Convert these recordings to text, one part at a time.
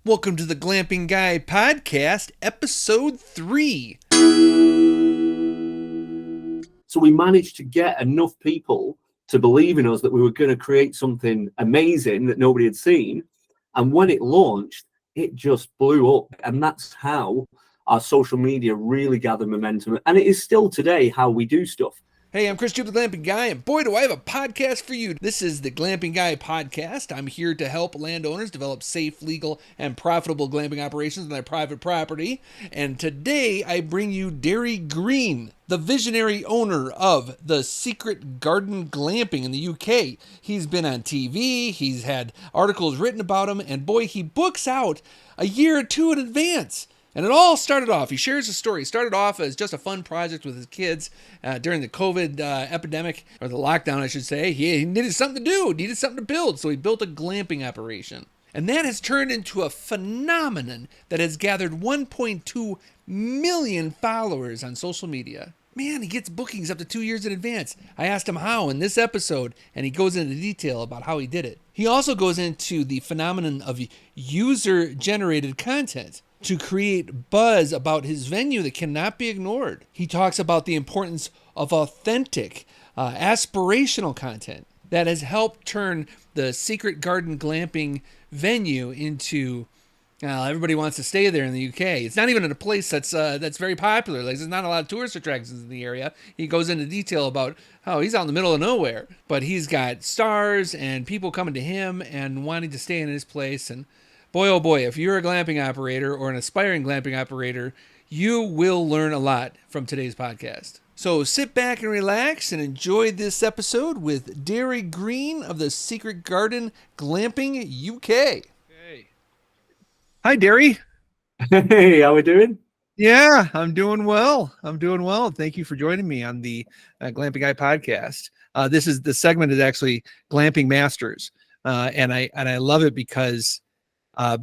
Welcome to the Glamping Guy Podcast, Episode 3. So we managed to get enough people to believe in us that we were going to create something amazing that nobody had seen. And when it launched, it just blew up. And that's how our social media really gathered momentum. And it is still today how we do stuff. Hey, I'm Chris Jupe, the Glamping Guy, and boy, do I have a podcast for you. This is the Glamping Guy Podcast. I'm here to help landowners develop safe, legal, and profitable glamping operations on their private property. And today, I bring you Derry Green, the visionary owner of the Secret Garden Glamping in the UK. He's been on TV, he's had articles written about him, and boy, he books out a year or two in advance. And it all started off, he shares a story. It started off as just a fun project with his kids during the COVID epidemic, or the lockdown, I should say. He needed something to do, needed something to build, so he built a glamping operation. And that has turned into a phenomenon that has gathered 1.2 million followers on social media. Man, he gets bookings up to 2 years in advance. I asked him how in this episode, and he goes into detail about how he did it. He also goes into the phenomenon of user-generated content to create buzz about his venue that cannot be ignored. He talks about the importance of authentic, aspirational content that has helped turn the Secret Garden Glamping venue into everybody wants to stay there in the UK. It's not even in a place that's very popular. Like, there's not a lot of tourist attractions in the area. He goes into detail about how he's out in the middle of nowhere, but he's got stars and people coming to him and wanting to stay in his place. And boy, oh boy, if you're a glamping operator or an aspiring glamping operator, you will learn a lot from today's podcast. So sit back and relax and enjoy this episode with Derry Green of the Secret Garden Glamping UK. Hey. Hi, Derry. Hey, how we doing? Yeah, I'm doing well. Thank you for joining me on the Glamping Guy podcast. The segment is actually Glamping Masters, and I love it because a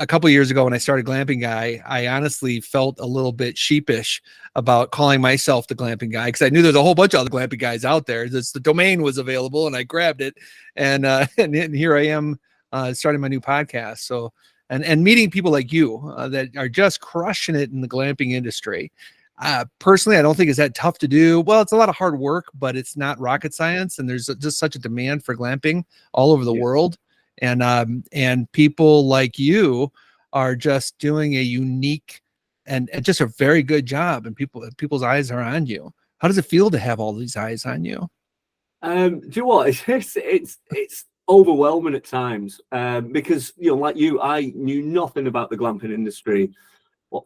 couple of years ago when I started Glamping Guy, I honestly felt a little bit sheepish about calling myself the Glamping Guy because I knew there's a whole bunch of other Glamping Guys out there. The domain was available, and I grabbed it, and here I am starting my new podcast. So and meeting people like you that are just crushing it in the glamping industry. Personally, I don't think it's that tough to do. Well, it's a lot of hard work, but it's not rocket science, and there's just such a demand for glamping all over the world. And people like you are just doing a unique and just a very good job, and people's eyes are on you. How does it feel to have all these eyes on you? Do you know what? It's overwhelming at times because, you know, like you, I knew nothing about the glamping industry,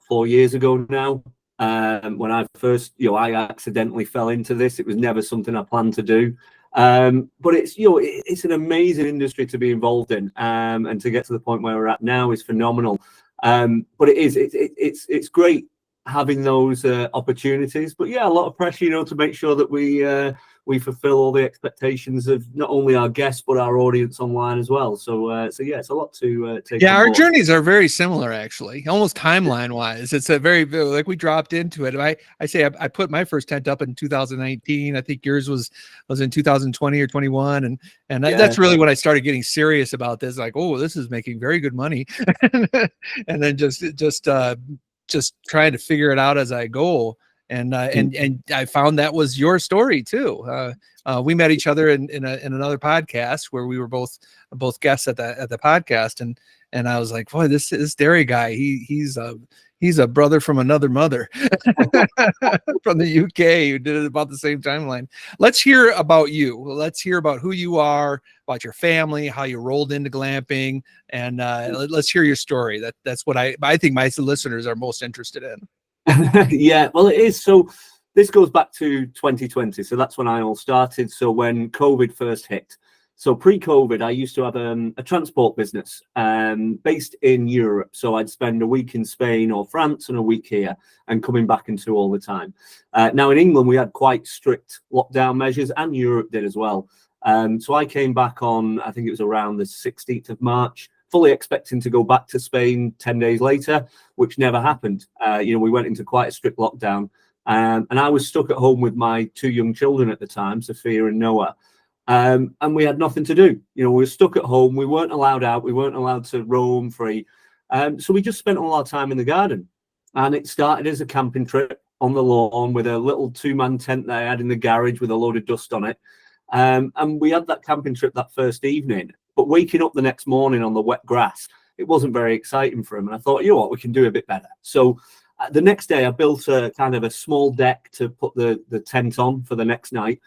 4 years ago now. When I first, I accidentally fell into this. It was never something I planned to do. But it's an amazing industry to be involved in, and to get to the point where we're at now is phenomenal. But it's great having those opportunities. But yeah, a lot of pressure, to make sure that we fulfill all the expectations of not only our guests but our audience online as well. So yeah, it's a lot to take. Yeah, our journeys are very similar, actually, almost timeline wise. It's a very, like, we dropped into it. I put my first tent up in 2019. I think yours was in 2020 or 21, and that's really when I started getting serious about this. Like, oh, this is making very good money, and then just trying to figure it out as I go. And I found that was your story too. We met each other in another podcast where we were both guests at the podcast, and I was like, boy, this Derry guy, he's a brother from another mother from the UK who did it about the same timeline. Let's hear about you. Let's hear about who you are, about your family, how you rolled into glamping, and let's hear your story. That's what I think my listeners are most interested in. Yeah, well, it is. So this goes back to 2020. So that's when I all started. So when COVID first hit. So pre-COVID, I used to have a transport business based in Europe. So I'd spend a week in Spain or France and a week here and coming back and to all the time. Now in England, we had quite strict lockdown measures, and Europe did as well. So I came back on, I think it was around the 16th of March. Fully expecting to go back to Spain 10 days later, which never happened. We went into quite a strict lockdown, and I was stuck at home with my two young children at the time, Sophia and Noah. And we had nothing to do. You know, we were stuck at home. We weren't allowed out. We weren't allowed to roam free. So we just spent all our time in the garden. And it started as a camping trip on the lawn with a little 2-man tent that I had in the garage with a load of dust on it. And we had that camping trip that first evening. But waking up the next morning on the wet grass, it wasn't very exciting for him. And I thought, you know what, we can do a bit better. So the next day I built a kind of a small deck to put the tent on for the next night.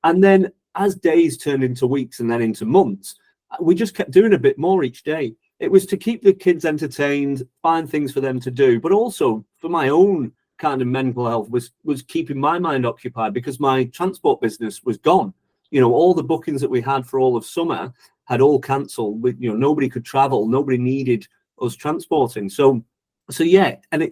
And then as days turned into weeks and then into months, we just kept doing a bit more each day. It was to keep the kids entertained, find things for them to do, but also for my own kind of mental health was keeping my mind occupied, because my transport business was gone. You know, all the bookings that we had for all of summer had all cancelled. You know, nobody could travel, nobody needed us transporting. So yeah, and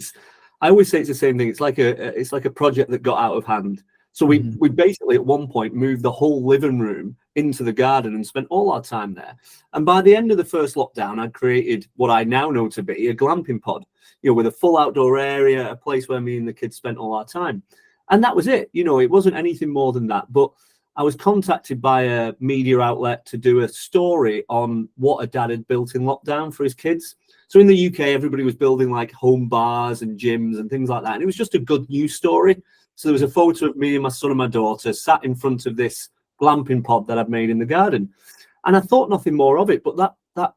I always say it's the same thing. It's like a project that got out of hand. So we basically at one point moved the whole living room into the garden and spent all our time there. And by the end of the first lockdown, I'd created what I now know to be a glamping pod, you know, with a full outdoor area, a place where me and the kids spent all our time. And that was it. You know, it wasn't anything more than that. But I was contacted by a media outlet to do a story on what a dad had built in lockdown for his kids. So in the UK, everybody was building like home bars and gyms and things like that. And it was just a good news story. So there was a photo of me and my son and my daughter sat in front of this glamping pod that I'd made in the garden. And I thought nothing more of it. But that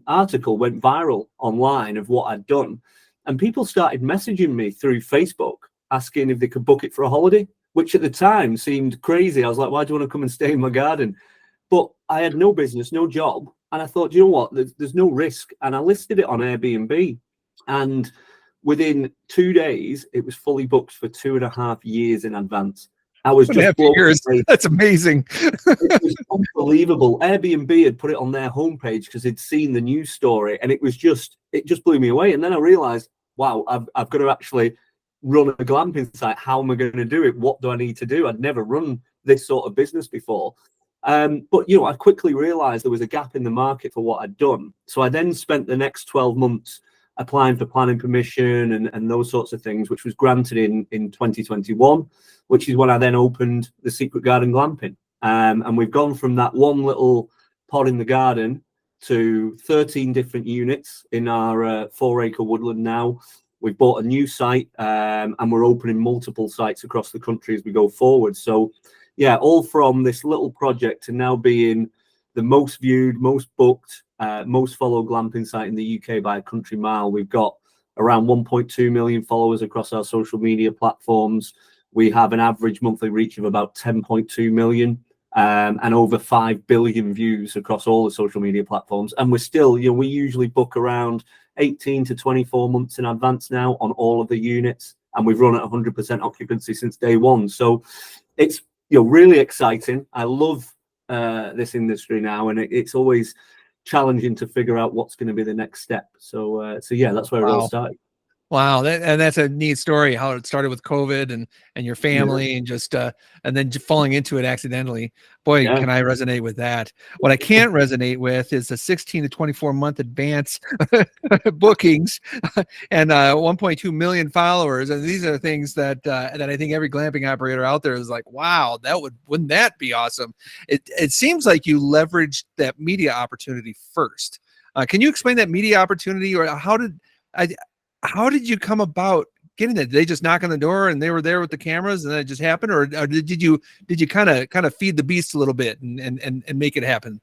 article went viral online of what I'd done. And people started messaging me through Facebook asking if they could book it for a holiday, which at the time seemed crazy. I was like, why do you want to come and stay in my garden? But I had no business, no job. And I thought, you know what, there's no risk. And I listed it on Airbnb. And within 2 days, it was fully booked for 2.5 years in advance. I was just blown away. That's amazing. It was unbelievable. Airbnb had put it on their homepage because they'd seen the news story, and it just blew me away. And then I realized, wow, I've got to actually run a glamping site. How am I going to do it? What do I need to do? I'd never run this sort of business before. But, you know, I quickly realized there was a gap in the market for what I'd done. So I then spent the next 12 months applying for planning permission and those sorts of things, which was granted in 2021, which is when I then opened the Secret Garden Glamping. And we've gone from that one little pod in the garden to 13 different units in our 4-acre woodland now. We've bought a new site and we're opening multiple sites across the country as we go forward. So, yeah, all from this little project to now being the most viewed, most booked, most followed glamping site in the UK by a country mile. We've got around 1.2 million followers across our social media platforms. We have an average monthly reach of about 10.2 million and over 5 billion views across all the social media platforms. And we're still, you know, we usually book around 18 to 24 months in advance now on all of the units. And we've run at 100% occupancy since day one. So it's, you know, really exciting. I love this industry now, and it's always challenging to figure out what's going to be the next step. So yeah, that's where it all started. Wow, that's a neat story. How it started with COVID and your family, and just and then falling into it accidentally. Boy, can I resonate with that. What I can't resonate with is the 16 to 24 month advance bookings and 1.2 million followers. And these are things that I think every glamping operator out there is like, wow, wouldn't that be awesome? It seems like you leveraged that media opportunity first. Can you explain that media opportunity, or how did you come about getting that? Did they just knock on the door and they were there with the cameras and then it just happened, or did you kind of feed the beast a little bit and make it happen?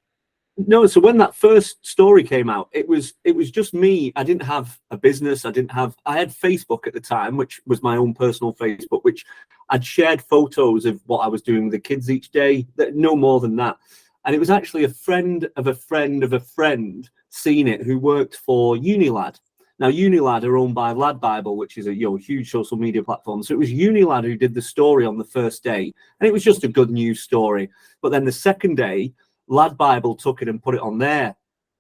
No, so when that first story came out, it was just me. I didn't have a business. I had Facebook at the time, which was my own personal Facebook, which I'd shared photos of what I was doing with the kids each day, no more than that. And it was actually a friend of a friend of a friend seen it, who worked for Unilad. Now, Unilad are owned by Lad Bible, which is a huge social media platform. So it was Unilad who did the story on the first day. And it was just a good news story. But then the second day, Lad Bible took it and put it on their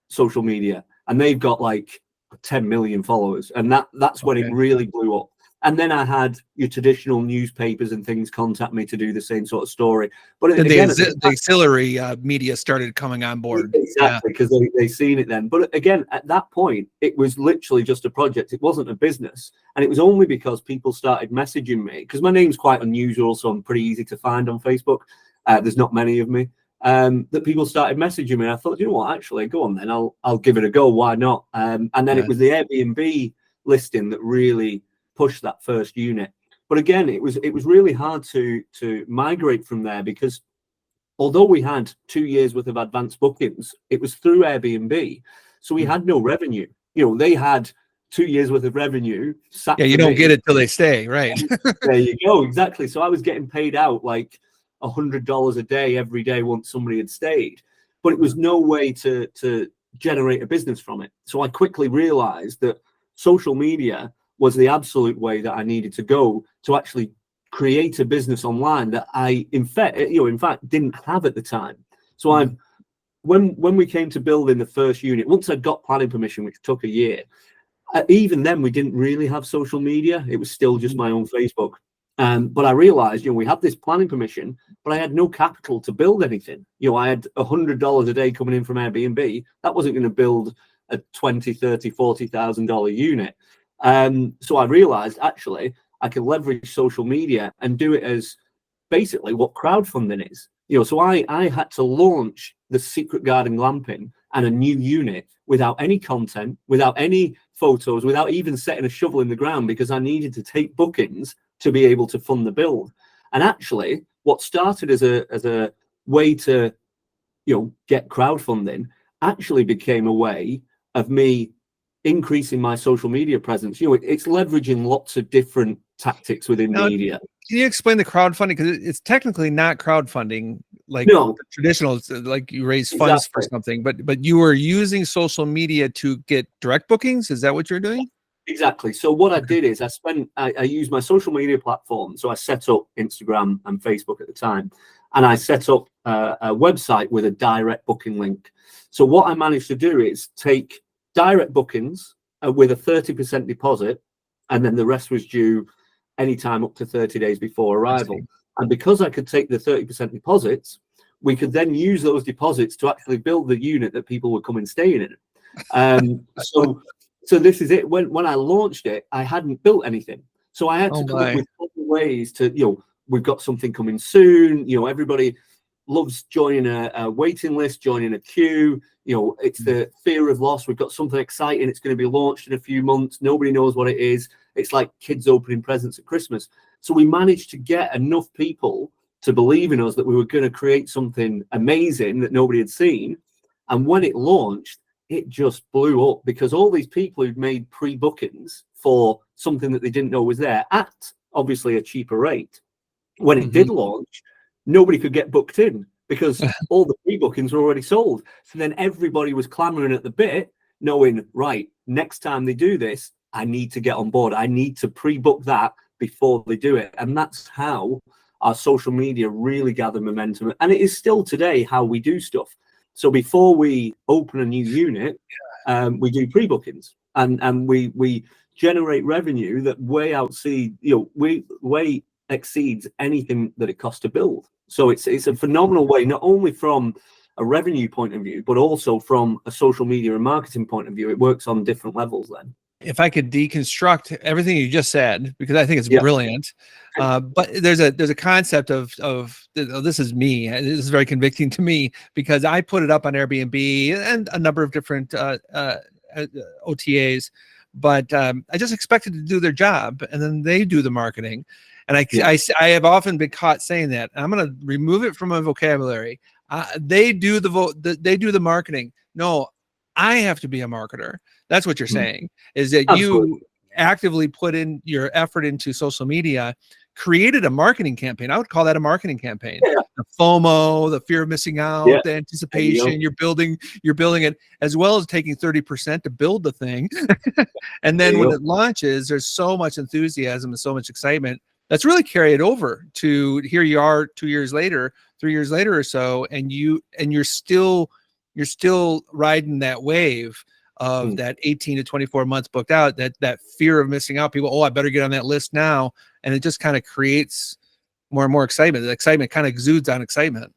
social media. And they've got like 10 million followers. And that's when it really blew up. And then I had your traditional newspapers and things contact me to do the same sort of story. But and again, the auxiliary media started coming on board. Exactly, because they seen it then. But again, at that point, it was literally just a project. It wasn't a business. And it was only because people started messaging me, because my name's quite unusual, so I'm pretty easy to find on Facebook. There's not many of me. that people started messaging me. And I thought, you know what, actually, go on then, I'll give it a go. Why not? And then it was the Airbnb listing that really pushed that first unit. But again, it was really hard to migrate from there, because although we had 2 years worth of advanced bookings, it was through Airbnb, so we had no revenue. You know, they had 2 years worth of revenue. Yeah, you don't get it till they stay, right? There you go, exactly. So I was getting paid out like $100 a day every day once somebody had stayed, but it was no way to generate a business from it. So I quickly realized that social media was the absolute way that I needed to go to actually create a business online that I, in fact, didn't have at the time. So when we came to building the first unit, once I'd got planning permission, which took a year, even then we didn't really have social media. It was still just my own Facebook. But I realized, we had this planning permission, but I had no capital to build anything. I had $100 a day coming in from Airbnb. That wasn't going to build a $20,000, $30,000, $40,000 unit. So I realized, actually, I can leverage social media and do it as basically what crowdfunding is. So I had to launch the Secret Garden Glamping and a new unit without any content, without any photos, without even setting a shovel in the ground, because I needed to take bookings to be able to fund the build. And actually, what started as a way to, get crowdfunding actually became a way of me increasing my social media presence. It's leveraging lots of different tactics within media. Can you explain the crowdfunding? Because it's technically not crowdfunding like traditional, like you raise funds for something, but you were using social media to get direct bookings. Is that what you're doing? Exactly. So what I did is I used my social media platform. So I set up Instagram and Facebook at the time, and I set up a website with a direct booking link. So what I managed to do is take direct bookings with a 30% deposit, and then the rest was due anytime up to 30 days before arrival. And because I could take the 30% deposits, we could then use those deposits to actually build the unit that people would come and stay in. So this is it. When I launched it, I hadn't built anything. So I had to come up with other ways to, we've got something coming soon. Everybody loves joining a waiting list, joining a queue. It's the fear of loss. We've got something exciting. It's going to be launched in a few months. Nobody knows what it is. It's like kids opening presents at Christmas. So we managed to get enough people to believe in us that we were going to create something amazing that nobody had seen. And when it launched, it just blew up, because all these people who'd made pre-bookings for something that they didn't know was there at obviously a cheaper rate, when it did launch, nobody could get booked in because all the pre-bookings were already sold. So then everybody was clamoring at the bit, knowing, right, next time they do this, I need to get on board. I need to pre-book that before they do it. And that's how our social media really gathered momentum. And it is still today how we do stuff. So before we open a new unit, we do pre-bookings, and we generate revenue that way exceeds anything that it costs to build. So it's a phenomenal way, not only from a revenue point of view, but also from a social media and marketing point of view. It works on different levels then. If I could deconstruct everything you just said, because I think it's brilliant, but there's a concept of this is me. This is very convicting to me, because I put it up on Airbnb and a number of different OTAs, but I just expected to do their job, and then they do the marketing. And I have often been caught saying that. I'm going to remove it from my vocabulary. They do the marketing. No, I have to be a marketer. That's what you're saying, is that you actively put in your effort into social media, created a marketing campaign. I would call that a marketing campaign. The FOMO, the fear of missing out, the anticipation, you're building it, as well as taking 30% to build the thing. And then when it launches, there's so much enthusiasm and so much excitement that's really carried over to here you are 2 years later, 3 years later or so, and you're still riding that wave of that 18 to 24 months booked out, that fear of missing out. People, I better get on that list now. And it just kind of creates more and more excitement. The excitement kind of exudes on excitement.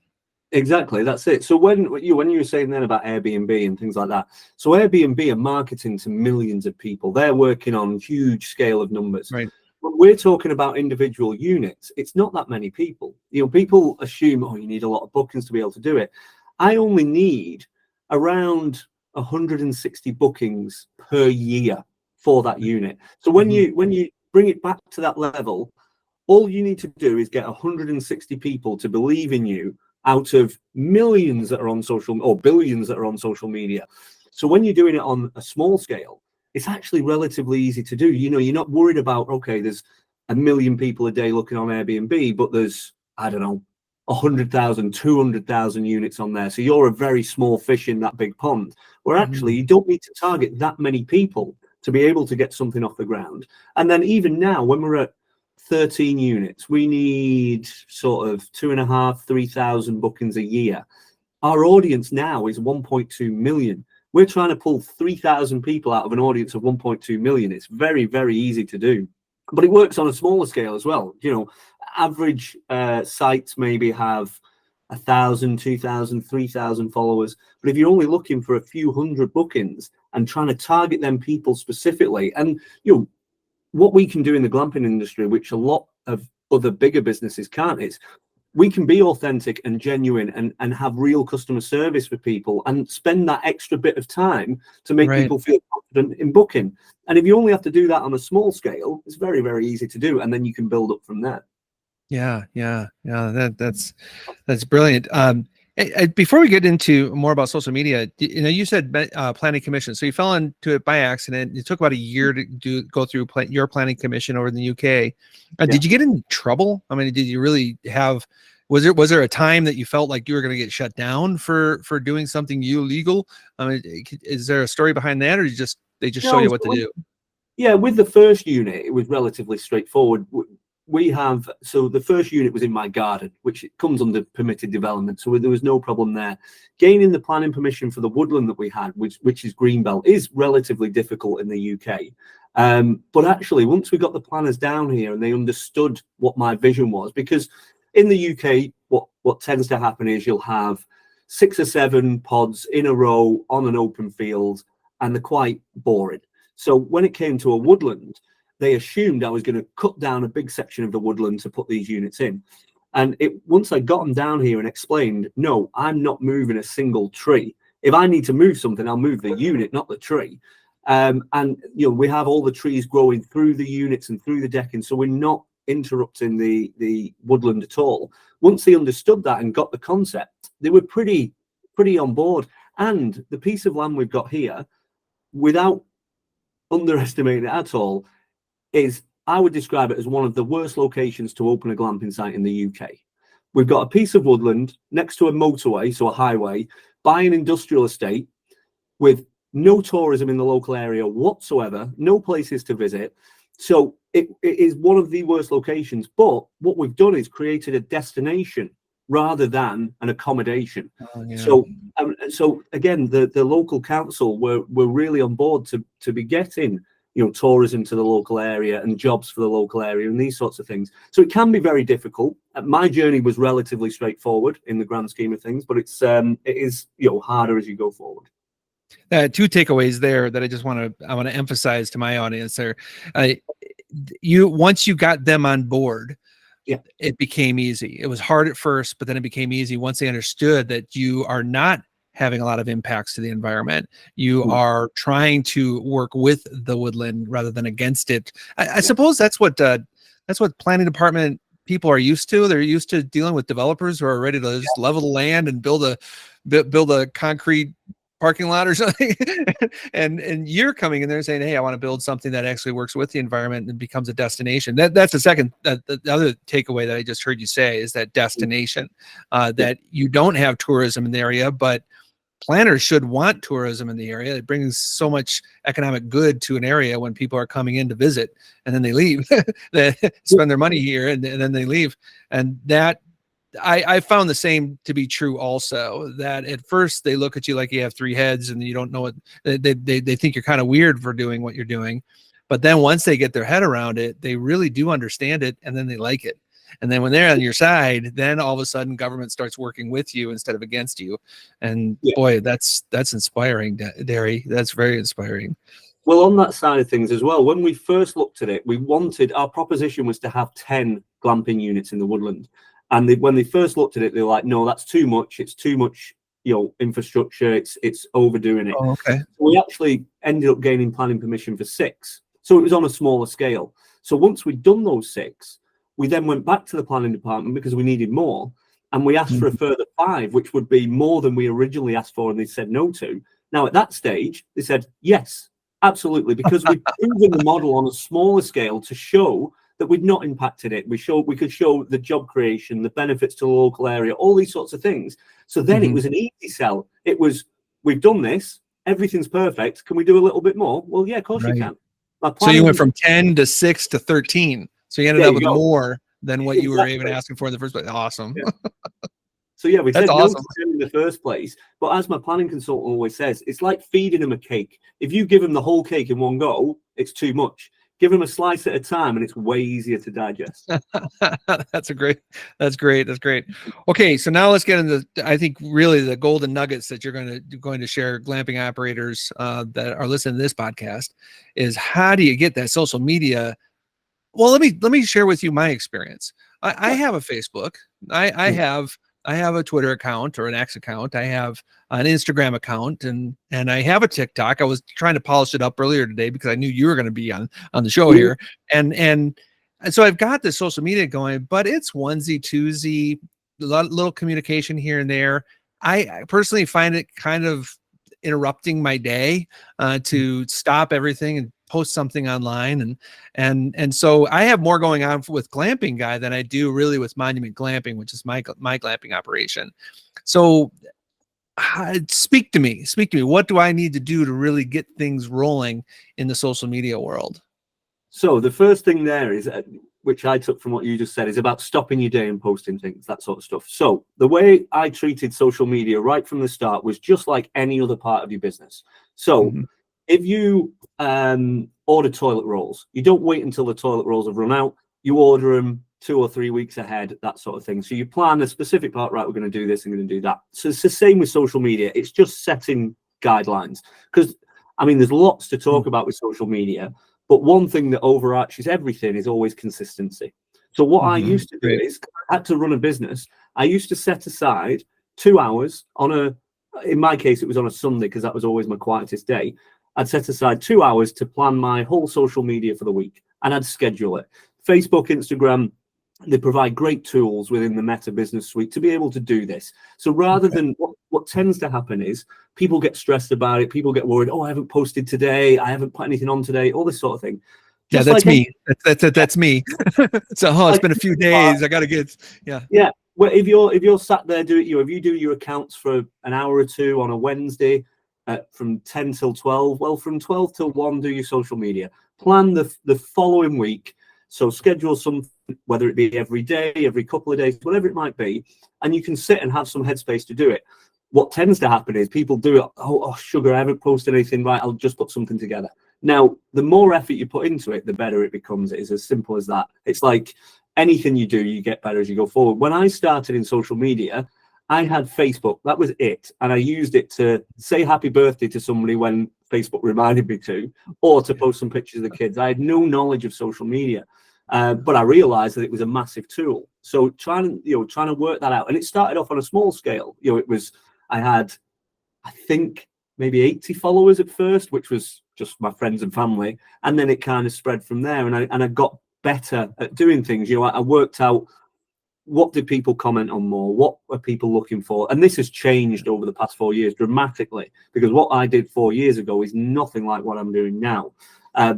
Exactly, that's it. So when you were saying then about Airbnb and things like that, so Airbnb are marketing to millions of people. They're working on huge scale of numbers. Right. when we're talking about individual units, it's not that many people. People assume, oh, you need a lot of bookings to be able to do it. I only need around 160 bookings per year for that unit. So when you bring it back to that level, all you need to do is get 160 people to believe in you out of millions that are on social, or billions that are on social media. So when you're doing it on a small scale, it's actually relatively easy to do. You're not worried about, okay, there's 1 million people a day looking on Airbnb, but there's, I don't know, 100,000, 200,000 units on there. So you're a very small fish in that big pond, where actually you don't need to target that many people to be able to get something off the ground. And then even now, when we're at 13 units, we need sort of 2,500, 3,000 bookings a year. Our audience now is 1.2 million. We're trying to pull 3,000 people out of an audience of 1.2 million. It's very, very easy to do, but it works on a smaller scale as well. Average sites maybe have 1,000, 2,000, 3,000 followers. But if you're only looking for a few hundred bookings and trying to target them people specifically, and what we can do in the glamping industry, which a lot of other bigger businesses can't, is we can be authentic and genuine and have real customer service for people and spend that extra bit of time to make people feel confident in booking. And if you only have to do that on a small scale, it's very, very easy to do. And then you can build up from there. Yeah. That's brilliant. Before we get into more about social media, you said planning commission. So you fell into it by accident. It took about a year to go through your planning commission over in the UK. Did you get in trouble? I mean, did you really have? Was there a time that you felt like you were going to get shut down for doing something illegal? I mean, is there a story behind that, or they just show you what to do? Yeah, with the first unit, it was relatively straightforward. So the first unit was in my garden, which comes under permitted development, so there was no problem there. Gaining the planning permission for the woodland that we had, which is Greenbelt, is relatively difficult in the UK. But actually, once we got the planners down here and they understood what my vision was, because in the UK, what tends to happen is you'll have 6 or 7 pods in a row on an open field, and they're quite boring. So when it came to a woodland, they assumed I was going to cut down a big section of the woodland to put these units in. And once I got them down here and explained, no, I'm not moving a single tree. If I need to move something, I'll move the unit, not the tree. And we have all the trees growing through the units and through the decking, so we're not interrupting the woodland at all. Once they understood that and got the concept, they were pretty on board. And the piece of land we've got here, without underestimating it at all, I would describe it as one of the worst locations to open a glamping site in the UK. We've got a piece of woodland next to a motorway, so a highway, by an industrial estate with no tourism in the local area whatsoever, no places to visit. So it is one of the worst locations. But what we've done is created a destination rather than an accommodation. Oh, yeah. So again, the local council were really on board to be getting tourism to the local area and jobs for the local area and these sorts of things. So it can be very difficult. My journey was relatively straightforward in the grand scheme of things, but it is harder as you go forward. 2 takeaways there that I want to emphasize to my audience there. Once you got them on board, it became easy. It was hard at first, but then it became easy once they understood that you are not having a lot of impacts to the environment. You are trying to work with the woodland rather than against it. I suppose that's what planning department people are used to. They're used to dealing with developers who are ready to just level the land and build a concrete parking lot or something. and you're coming in there saying, hey, I want to build something that actually works with the environment and becomes a destination. That's the second, the other takeaway that I just heard you say is that destination, that you don't have tourism in the area, but planners should want tourism in the area. It brings so much economic good to an area when people are coming in to visit and then they leave. They spend their money here and then they leave. And that I found the same to be true also, that at first they look at you like you have 3 heads and you don't know what they think you're kind of weird for doing what you're doing. But then once they get their head around it, they really do understand it and then they like it. And then when they're on your side, then all of a sudden government starts working with you instead of against you. And boy, that's inspiring, Derry. That's very inspiring. Well, on that side of things as well, when we first looked at it, our proposition was to have 10 glamping units in the woodland. And when they first looked at it, they were like, no, that's too much. It's too much, infrastructure. It's overdoing it. Oh, okay. So we actually ended up gaining planning permission for 6. So it was on a smaller scale. So once we'd done those 6, we then went back to the planning department because we needed more. And we asked for a further 5, which would be more than we originally asked for, and they said no to. Now, at that stage, they said, yes, absolutely, because we've proven the model on a smaller scale to show that we'd not impacted it. We could show the job creation, the benefits to the local area, all these sorts of things. So then it was an easy sell. It was, we've done this, everything's perfect. Can we do a little bit more? Well, yeah, of course you can. So you went from 10 to 6 to 13. So you ended up with more than what you were even asking for in the first place. Awesome. Yeah. So yeah, we That's said awesome. no to in the first place. But as my planning consultant always says, it's like feeding them a cake. If you give them the whole cake in one go, it's too much. Give them a slice at a time, and it's way easier to digest. That's great. That's great. Okay, so now let's get into, I think, really the golden nuggets that you're going to share, glamping operators that are listening to this podcast, is how do you get that social media? Well, let me share with you my experience. I have a Facebook. I have a Twitter account or an X account. I have an Instagram account, and I have a TikTok. I was trying to polish it up earlier today because I knew you were going to be on the show here. And so I've got this social media going, but it's onesie, twosie, little communication here and there. I personally find it kind of interrupting my day to stop everything and post something online, and so I have more going on with Glamping Guy than I do really with Monument Glamping, which is my glamping operation. So speak to me. What do I need to do to really get things rolling in the social media world? So the first thing there is, which I took from what you just said, is about stopping your day and posting things, that sort of stuff. So the way I treated social media right from the start was just like any other part of your business. So if you order toilet rolls, you don't wait until the toilet rolls have run out. You order them 2 or 3 weeks ahead, that sort of thing. So you plan a specific part, right, we're going to do this and going to do that. So it's the same with social media. It's just setting guidelines. Because, I mean, there's lots to talk about with social media, but one thing that overarches everything is always consistency. So what I used to do is, I had to run a business. I used to set aside 2 hours in my case, it was on a Sunday because that was always my quietest day. I'd set aside 2 hours to plan my whole social media for the week, and I'd schedule it. Facebook, Instagram, they provide great tools within the Meta Business Suite to be able to do this. So rather than what tends to happen is people get stressed about it. People get worried. Oh, I haven't posted today. I haven't put anything on today. All this sort of thing. Just that's me. That's me. So it's been a few days. I got to get. Yeah. Well, if you're sat there if you do your accounts for an hour or two on a Wednesday, from 10 till 12, well, from 12 till 1, do your social media. Plan the following week. So schedule some, whether it be every day, every couple of days, whatever it might be, and you can sit and have some headspace to do it. What tends to happen is people do it. Oh, sugar, I haven't posted anything. Right, I'll just put something together. Now, the more effort you put into it, the better it becomes. It is as simple as that. It's like anything you do, you get better as you go forward. When I started in social media, I had Facebook. That was it. And I used it to say happy birthday to somebody when Facebook reminded me to, or to post some pictures of the kids. I had no knowledge of social media, but I realized that it was a massive tool. So trying to work that out. And it started off on a small scale. I had, I think, maybe 80 followers at first, which was just my friends and family. And then it kind of spread from there. And I got better at doing things. I worked out, what do people comment on more? What are people looking for? And this has changed over the past 4 years dramatically, because what I did 4 years ago is nothing like what I'm doing now,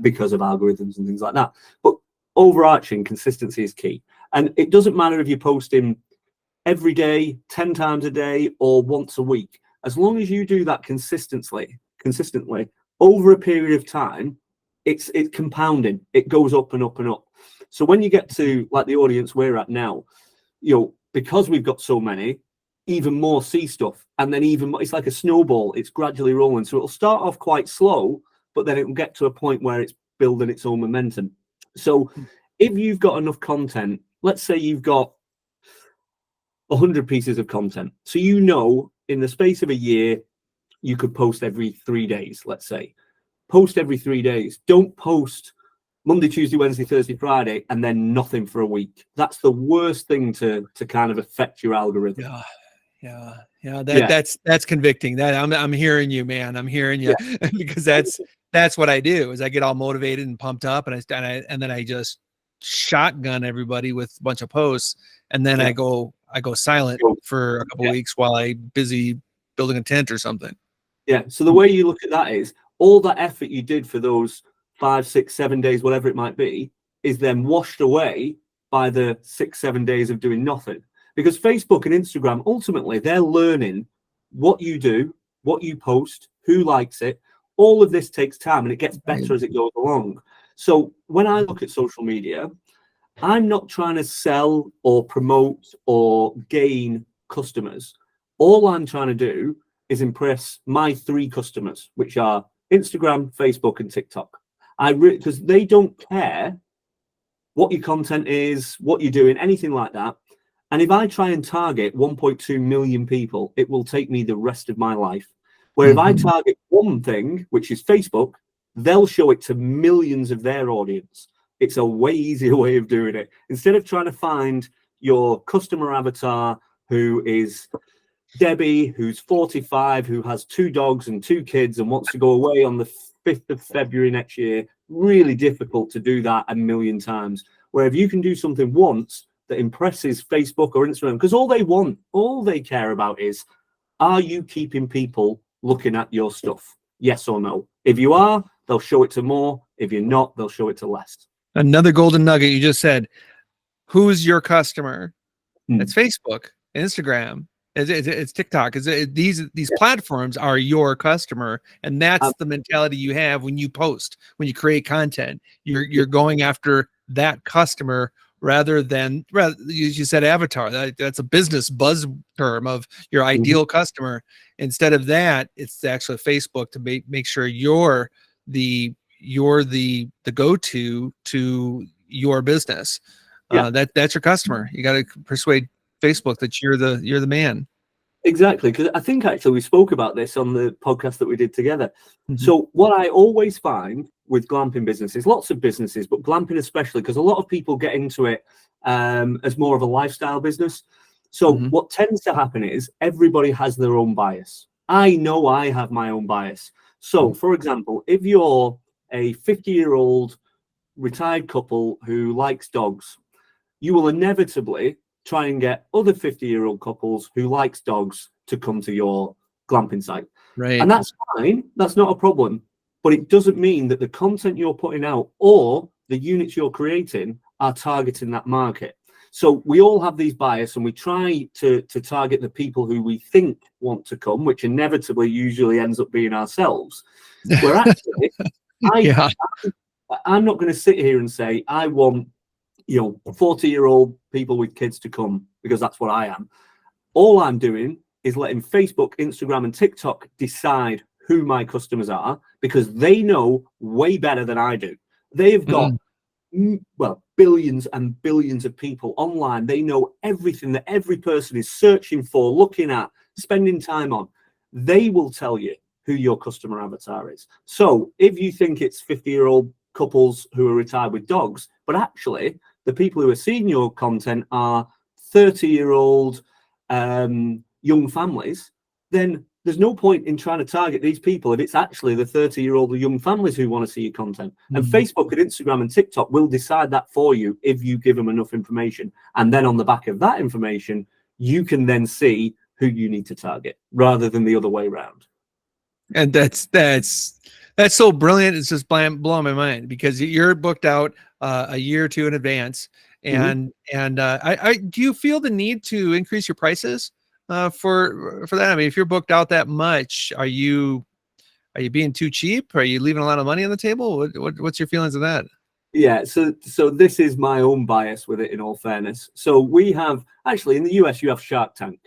because of algorithms and things like that. But overarching, consistency is key. And it doesn't matter if you're posting every day, 10 times a day, or once a week. As long as you do that consistently over a period of time, it's compounding. It goes up and up and up. So when you get to like the audience we're at now, because we've got so many, even more see stuff, and then even more, it's like a snowball. It's gradually rolling. So it'll start off quite slow, but then it will get to a point where it's building its own momentum. So if you've got enough content, let's say you've got 100 pieces of content. So in the space of a year, you could post every 3 days, let's say. post every 3 days. Don't post Monday, Tuesday, Wednesday, Thursday, Friday, and then nothing for a week. That's the worst thing to kind of affect your algorithm. Yeah. That's convicting. That I'm hearing you, man. I'm hearing you because that's what I do. Is I get all motivated and pumped up, and then I just shotgun everybody with a bunch of posts, and then I go silent for a couple of weeks while I'm busy building a tent or something. Yeah. So the way you look at that is all that effort you did for those 5, 6, 7 days, whatever it might be, is then washed away by the 6, 7 days of doing nothing. Because Facebook and Instagram, ultimately, they're learning what you do, what you post, who likes it. All of this takes time and it gets better as it goes along. So when I look at social media, I'm not trying to sell or promote or gain customers. All I'm trying to do is impress my 3 customers, which are Instagram, Facebook, and TikTok. Because they don't care what your content is, what you're doing, anything like that. And if I try and target 1.2 million people, it will take me the rest of my life. Where if I target one thing, which is Facebook, they'll show it to millions of their audience. It's a way easier way of doing it. Instead of trying to find your customer avatar who is Debbie, who's 45, who has 2 dogs and 2 kids and wants to go away on the 5th of February next year, really difficult to do that a million times. Where if you can do something once that impresses Facebook or Instagram, because all they care about is, are you keeping people looking at your stuff? Yes or no? If you are, they'll show it to more. If you're not, they'll show it to less. Another golden nugget you just said. Who's your customer? It's Facebook, Instagram, it's TikTok. These platforms are your customer, and that's the mentality you have when you post, when you create content. You're going after that customer rather than you said avatar. That's a business buzz term of your ideal customer. Instead of that, it's actually Facebook to make sure you're the go-to to your business. That's your customer. You got to persuade Facebook that you're the man. Exactly, because I think actually we spoke about this on the podcast that we did together. So what I always find with glamping businesses, lots of businesses, but glamping especially, because a lot of people get into it as more of a lifestyle business. So what tends to happen is everybody has their own bias. I know I have my own bias. So for example, if you're a 50-year-old retired couple who likes dogs, you will inevitably try and get other 50-year-old couples who likes dogs to come to your glamping site. Right. And that's fine. That's not a problem. But it doesn't mean that the content you're putting out or the units you're creating are targeting that market. So we all have these bias and we try to target the people who we think want to come, which inevitably usually ends up being ourselves. Where actually, I'm not going to sit here and say, I want 40-year-old people with kids to come, because that's what I am. All I'm doing is letting Facebook, Instagram, and TikTok decide who my customers are, because they know way better than I do. They've got billions and billions of people online. They know everything that every person is searching for, looking at, spending time on. They will tell you who your customer avatar is. So if you think it's 50-year-old couples who are retired with dogs, but actually the people who are seeing your content are 30-year-old young families, then there's no point in trying to target these people if it's actually the 30-year-old young families who want to see your content. And Facebook and Instagram and TikTok will decide that for you if you give them enough information. And then on the back of that information, you can then see who you need to target rather than the other way around. And that's so brilliant. It's just blowing my mind, because you're booked out a year or two in advance. And I do you feel the need to increase your prices for that? I mean, if you're booked out that much, are you being too cheap? Are you leaving a lot of money on the table? What's your feelings of that? Yeah, so this is my own bias with it, in all fairness. So we have, actually in the US, you have Shark Tank,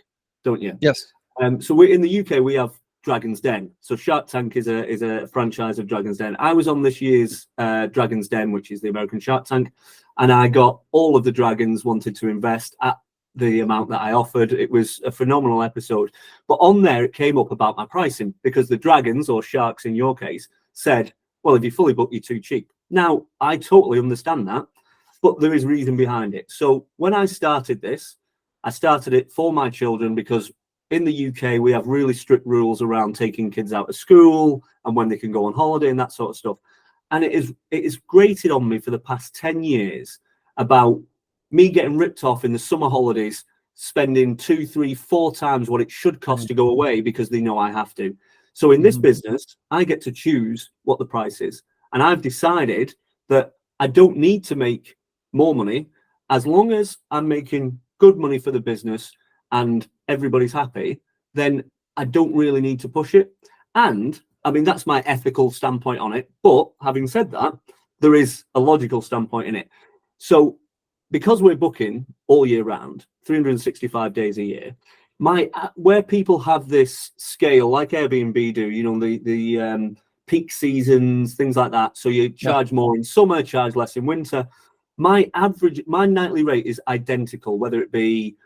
don't you? Yes. So we're in the UK, we have Dragon's Den. So Shark Tank is a franchise of Dragon's Den. I was on this year's Dragon's Den, which is the American Shark Tank, and I got all of the dragons wanted to invest at the amount that I offered. It was a phenomenal episode. But on there, it came up about my pricing, because the dragons, or sharks in your case, said, Well, if you fully book, you're too cheap. Now, I totally understand that, but there is reason behind it. So when I started this, I started it for my children because in the UK, we have really strict rules around taking kids out of school and when they can go on holiday and that sort of stuff. And it is grated on me for the past 10 years about me getting ripped off in the summer holidays, spending 2, 3, 4 times what it should cost to go away because they know I have to. So in this business, I get to choose what the price is. And I've decided that I don't need to make more money as long as I'm making good money for the business and everybody's happy, then I don't really need to push it. And I mean, that's my ethical standpoint on it. But having said that, there is a logical standpoint in it. So because we're booking all year round, 365 days a year, where people have this scale like Airbnb do, you know, the peak seasons, things like that. So you charge more in summer, charge less in winter. My nightly rate is identical, whether it be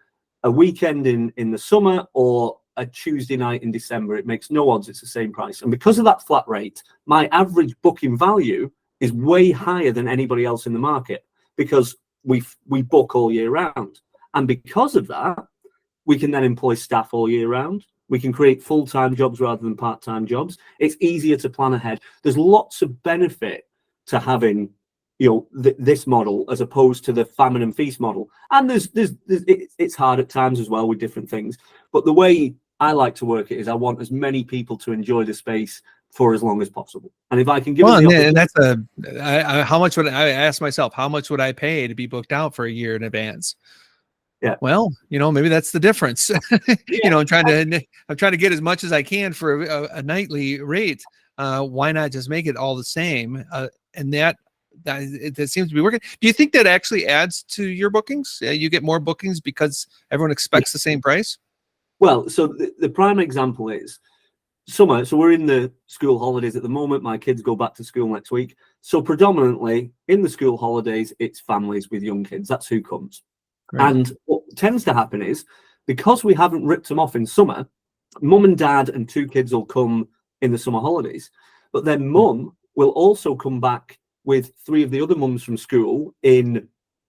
a weekend in the summer or a Tuesday night in December. It makes no odds, it's the same price. And because of that flat rate, my average booking value is way higher than anybody else in the market because we book all year round. And because of that, we can then employ staff all year round. We can create full-time jobs rather than part-time jobs. It's easier to plan ahead. There's lots of benefit to having, you know, this model as opposed to the famine and feast model. And it's hard at times as well with different things. But the way I like to work it is I want as many people to enjoy the space for as long as possible. And if I can give them the opportunity, and that's how much would I ask myself? How much would I pay to be booked out for a year in advance? Yeah. Well, you know, maybe that's the difference. You know, I'm trying to get as much as I can for a nightly rate. Why not just make it all the same? And that seems to be working. Do you think that actually adds to your bookings? You get more bookings because everyone expects the same price? Well, so the prime example is summer. So we're in the school holidays at the moment. My kids go back to school next week. So predominantly in the school holidays, it's families with young kids. That's who comes. Right. And what tends to happen is because we haven't ripped them off in summer, mum and dad and 2 kids will come in the summer holidays. But then mum will also come back with 3 of the other mums from school in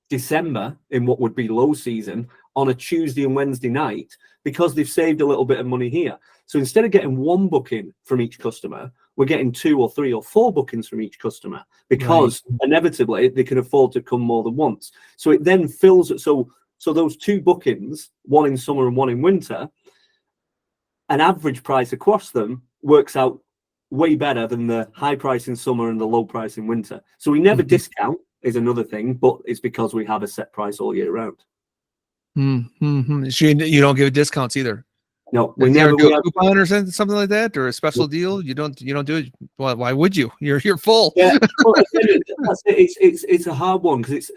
December, in what would be low season, on a Tuesday and Wednesday night, because they've saved a little bit of money here. So instead of getting 1 booking from each customer, we're getting 2 or 3 or 4 bookings from each customer because inevitably they can afford to come more than once. So it then fills it. So those 2 bookings, 1 in summer and 1 in winter, an average price across them works out way better than the high price in summer and the low price in winter. So we never discount is another thing, but it's because we have a set price all year round. So you don't give discounts either. No, we never do a coupon or something like that, or a special deal. You don't do it. Well, why would you? You're full. Yeah, well, it's a hard one because it's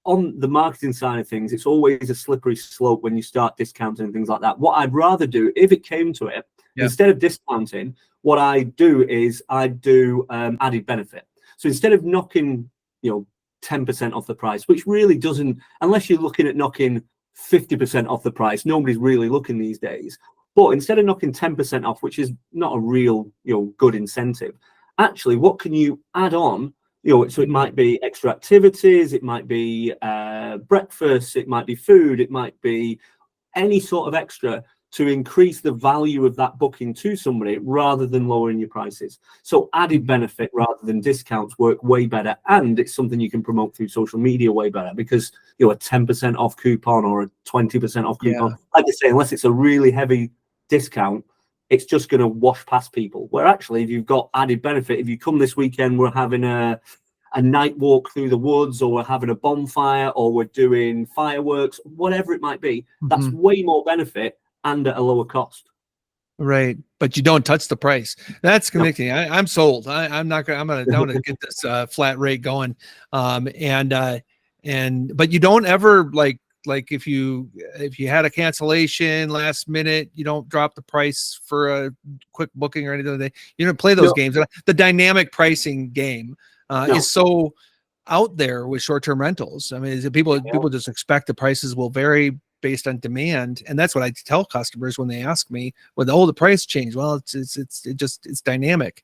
on the marketing side of things. It's always a slippery slope when you start discounting and things like that. What I'd rather do, if it came to it, instead of discounting, what I do is I do added benefit. So instead of knocking, 10% off the price, which really doesn't, unless you're looking at knocking 50% off the price, nobody's really looking these days. But instead of knocking 10% off, which is not a real, good incentive, actually, what can you add on? So it might be extra activities, it might be breakfast, it might be food, it might be any sort of extra to increase the value of that booking to somebody rather than lowering your prices. So added benefit rather than discounts work way better. And it's something you can promote through social media way better because, a 10% off coupon or a 20% off coupon, like I say, unless it's a really heavy discount, it's just going to wash past people. Where actually, if you've got added benefit, if you come this weekend, we're having a night walk through the woods, or we're having a bonfire, or we're doing fireworks, whatever it might be, that's way more benefit and at a lower cost. Right, but you don't touch the price. That's convicting. I'm sold. I'm gonna get this flat rate going. But you don't ever like if you had a cancellation last minute, you don't drop the price for a quick booking or anything. You don't play those games. The dynamic pricing game is so out there with short-term rentals. I mean, people just expect the prices will vary based on demand, and that's what I tell customers when they ask me, the price change. Well, it's dynamic.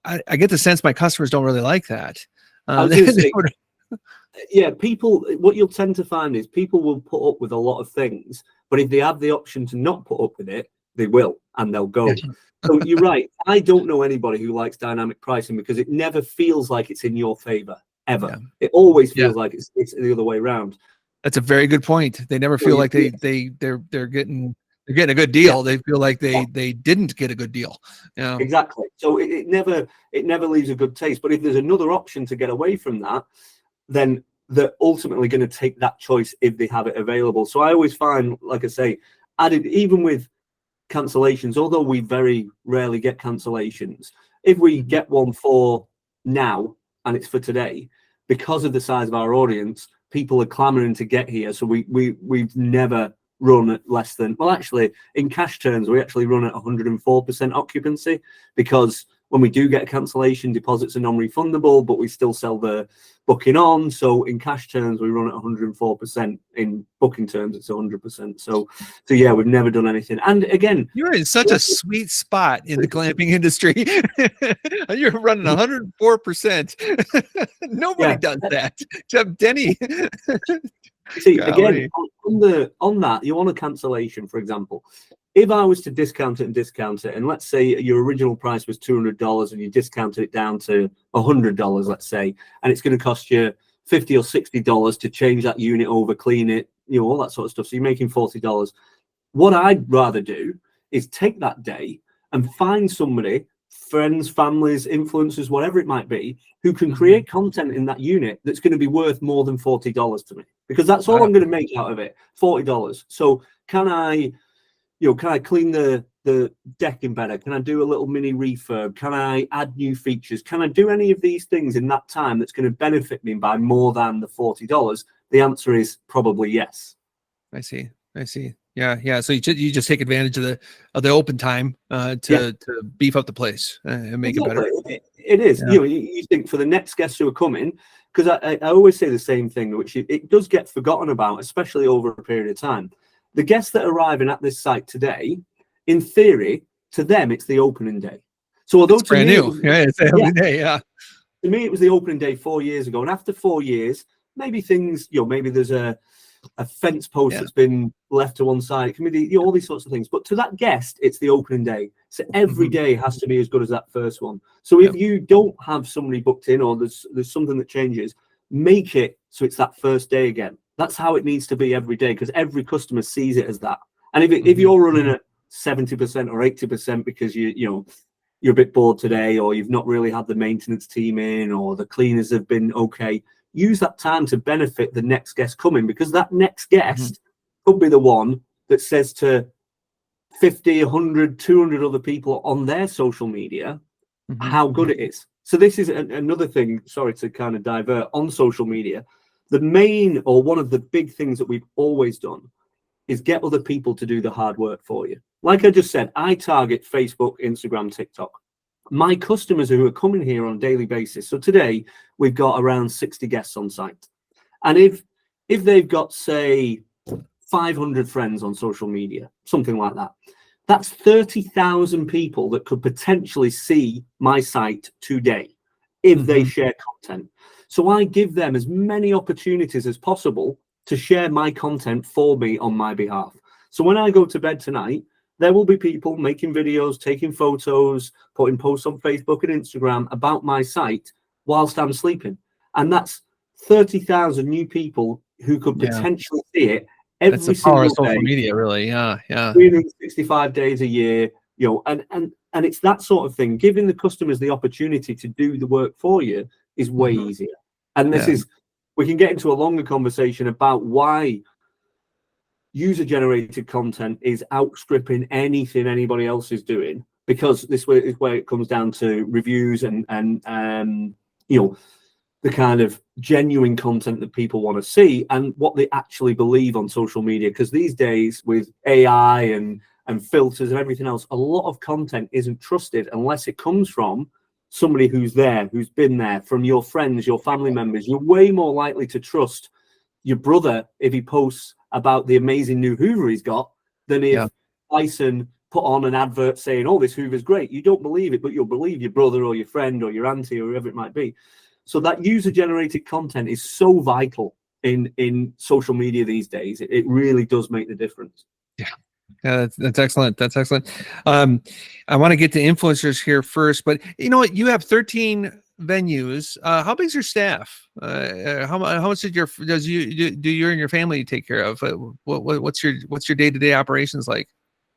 I get the sense my customers don't really like that. I was going to say, yeah, people, what you'll tend to find is people will put up with a lot of things, but if they have the option to not put up with it, they will, and they'll go. So you're right. I don't know anybody who likes dynamic pricing because it never feels like it's in your favor, ever. Yeah. It always feels like it's the other way around. That's a very good point. They never feel like they're getting a good deal. They feel like they didn't get a good deal. Yeah. Exactly. So it never leaves a good taste. But if there's another option to get away from that, then they're ultimately going to take that choice if they have it available. So I always find, like I say, added even with cancellations, although we very rarely get cancellations, if we get one for now and it's for today, because of the size of our audience, people are clamoring to get here. So we've never run at less than, well, actually, in cash terms, we actually run at 104% occupancy, because when we do get a cancellation, deposits are non-refundable, but we still sell the booking on. So in cash terms, we run at 104%. In booking terms, it's 100%. So yeah, we've never done anything. And again, you're in such a sweet spot in the glamping industry. You're running 104%. Nobody does that except Denny. See, again, on that, you want a cancellation, for example. If I was to discount it, and let's say your original price was $200 and you discounted it down to $100, let's say, and it's going to cost you $50 or $60 to change that unit over, clean it, all that sort of stuff. So you're making $40. What I'd rather do is take that day and find somebody, friends, families, influencers, whatever it might be, who can create content in that unit that's going to be worth more than $40 to me, because that's all I'm going to make out of it, $40. So can I clean the decking better? Can I do a little mini refurb? Can I add new features? Can I do any of these things in that time that's going to benefit me by more than the $40? The answer is probably yes. I see. Yeah. So you just take advantage of the open time to beef up the place and make it better. It is. Yeah. You think for the next guests who are coming, because I always say the same thing, which it does get forgotten about, especially over a period of time. The guests that are arriving at this site today, in theory, to them it's the opening day. So although it's brand new, it's the opening day. Yeah. To me, it was the opening day 4 years ago, and after 4 years, maybe things, maybe there's a fence post that's been left to one side. It can be all these sorts of things. But to that guest, it's the opening day. So every day has to be as good as that first one. So if you don't have somebody booked in, or there's something that changes, make it so it's that first day again. That's how it needs to be every day, because every customer sees it as that. And if you're running at 70% or 80% because you're a bit bored today, or you've not really had the maintenance team in, or the cleaners have been okay, use that time to benefit the next guest coming, because that next guest could be the one that says to 50, 100, 200 other people on their social media how good it is. So this is another thing, sorry to kind of divert, on social media. The main, or one of the big things that we've always done, is get other people to do the hard work for you. Like I just said, I target Facebook, Instagram, TikTok. My customers who are coming here on a daily basis. So today we've got around 60 guests on site. And if they've got, say, 500 friends on social media, something like that, that's 30,000 people that could potentially see my site today if they share content. So I give them as many opportunities as possible to share my content for me on my behalf. So when I go to bed tonight, there will be people making videos, taking photos, putting posts on Facebook and Instagram about my site whilst I'm sleeping. And that's 30,000 new people who could potentially see it every single day. Social media, really. Yeah. 365 days a year, and it's that sort of thing. Giving the customers the opportunity to do the work for you is way easier. And this is, we can get into a longer conversation about why user-generated content is outstripping anything anybody else is doing, because this is where it comes down to reviews and the kind of genuine content that people want to see and what they actually believe on social media. Because these days, with AI and filters and everything else, a lot of content isn't trusted unless it comes from somebody who's there, who's been there, from your friends, your family members. You're way more likely to trust your brother if he posts about the amazing new Hoover he's got than if Dyson put on an advert saying, oh, this Hoover's great. You don't believe it, but you'll believe your brother or your friend or your auntie or whoever it might be. So that user-generated content is so vital in social media these days. It really does make the difference. Yeah. Yeah, that's excellent. That's excellent. I want to get to influencers here first, but you know what? You have 13 venues. How big is your staff? How much do you and your family take care of? What's your day-to-day operations like?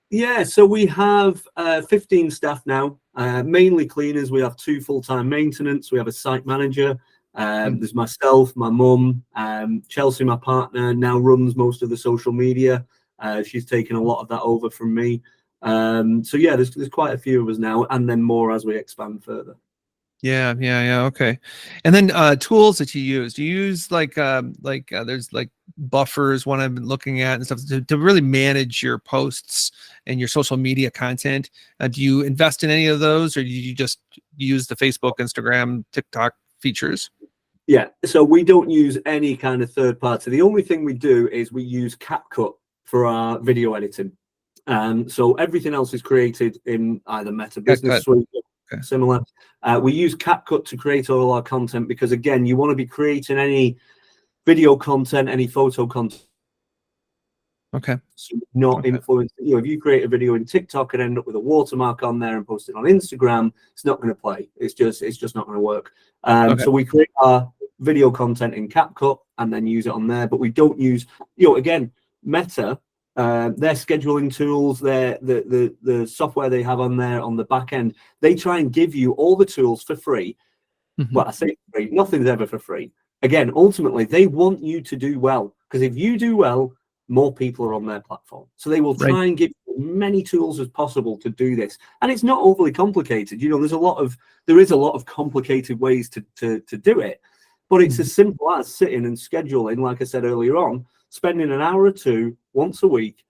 Yeah, so we have 15 staff now, mainly cleaners. We have 2 full-time maintenance. We have a site manager. There's myself, my mum, Chelsea, my partner, now runs most of the social media. She's taken a lot of that over from me. So yeah, there's quite a few of us now, and then more as we expand further. Yeah. Okay. And then tools that you use. Do you use there's like buffers, one I've been looking at and stuff to really manage your posts and your social media content? Do you invest in any of those, or do you just use the Facebook, Instagram, TikTok features? Yeah, so we don't use any kind of third party. The only thing we do is we use CapCut for our video editing. So everything else is created in either Meta Business Suite, similar. We use CapCut to create all our content because, again, you want to be creating any video content, any photo content. Okay. So not influence. You know, if you create a video in TikTok and end up with a watermark on there and post it on Instagram, it's not going to play. It's just not going to work. So we create our video content in CapCut and then use it on there. But we don't use, again, Meta. Their scheduling tools, the software they have on there on the back end, they try and give you all the tools for free. Well, I say free, nothing's ever for free. Again, ultimately, they want you to do well, because if you do well, more people are on their platform. So they will try and give you as many tools as possible to do this. And it's not overly complicated. There is a lot of complicated ways to do it, but it's as simple as sitting and scheduling, like I said earlier on, spending an hour or two once a week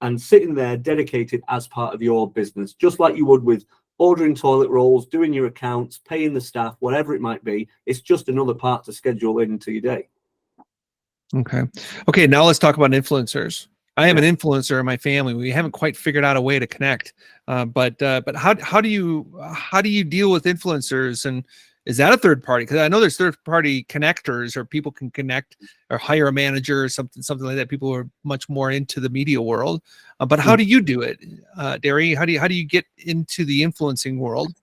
and sitting there dedicated as part of your business, just like you would with ordering toilet rolls, doing your accounts, paying the staff, whatever it might be. It's just another part to schedule into your day. Okay. Now let's talk about influencers. I am an influencer in my family. We haven't quite figured out a way to connect. But how do you deal with influencers, and is that a third party? Because I know there's third party connectors, or people can connect or hire a manager or something like that. People are much more into the media world. But how do you do it, Derry? How do you get into the influencing world?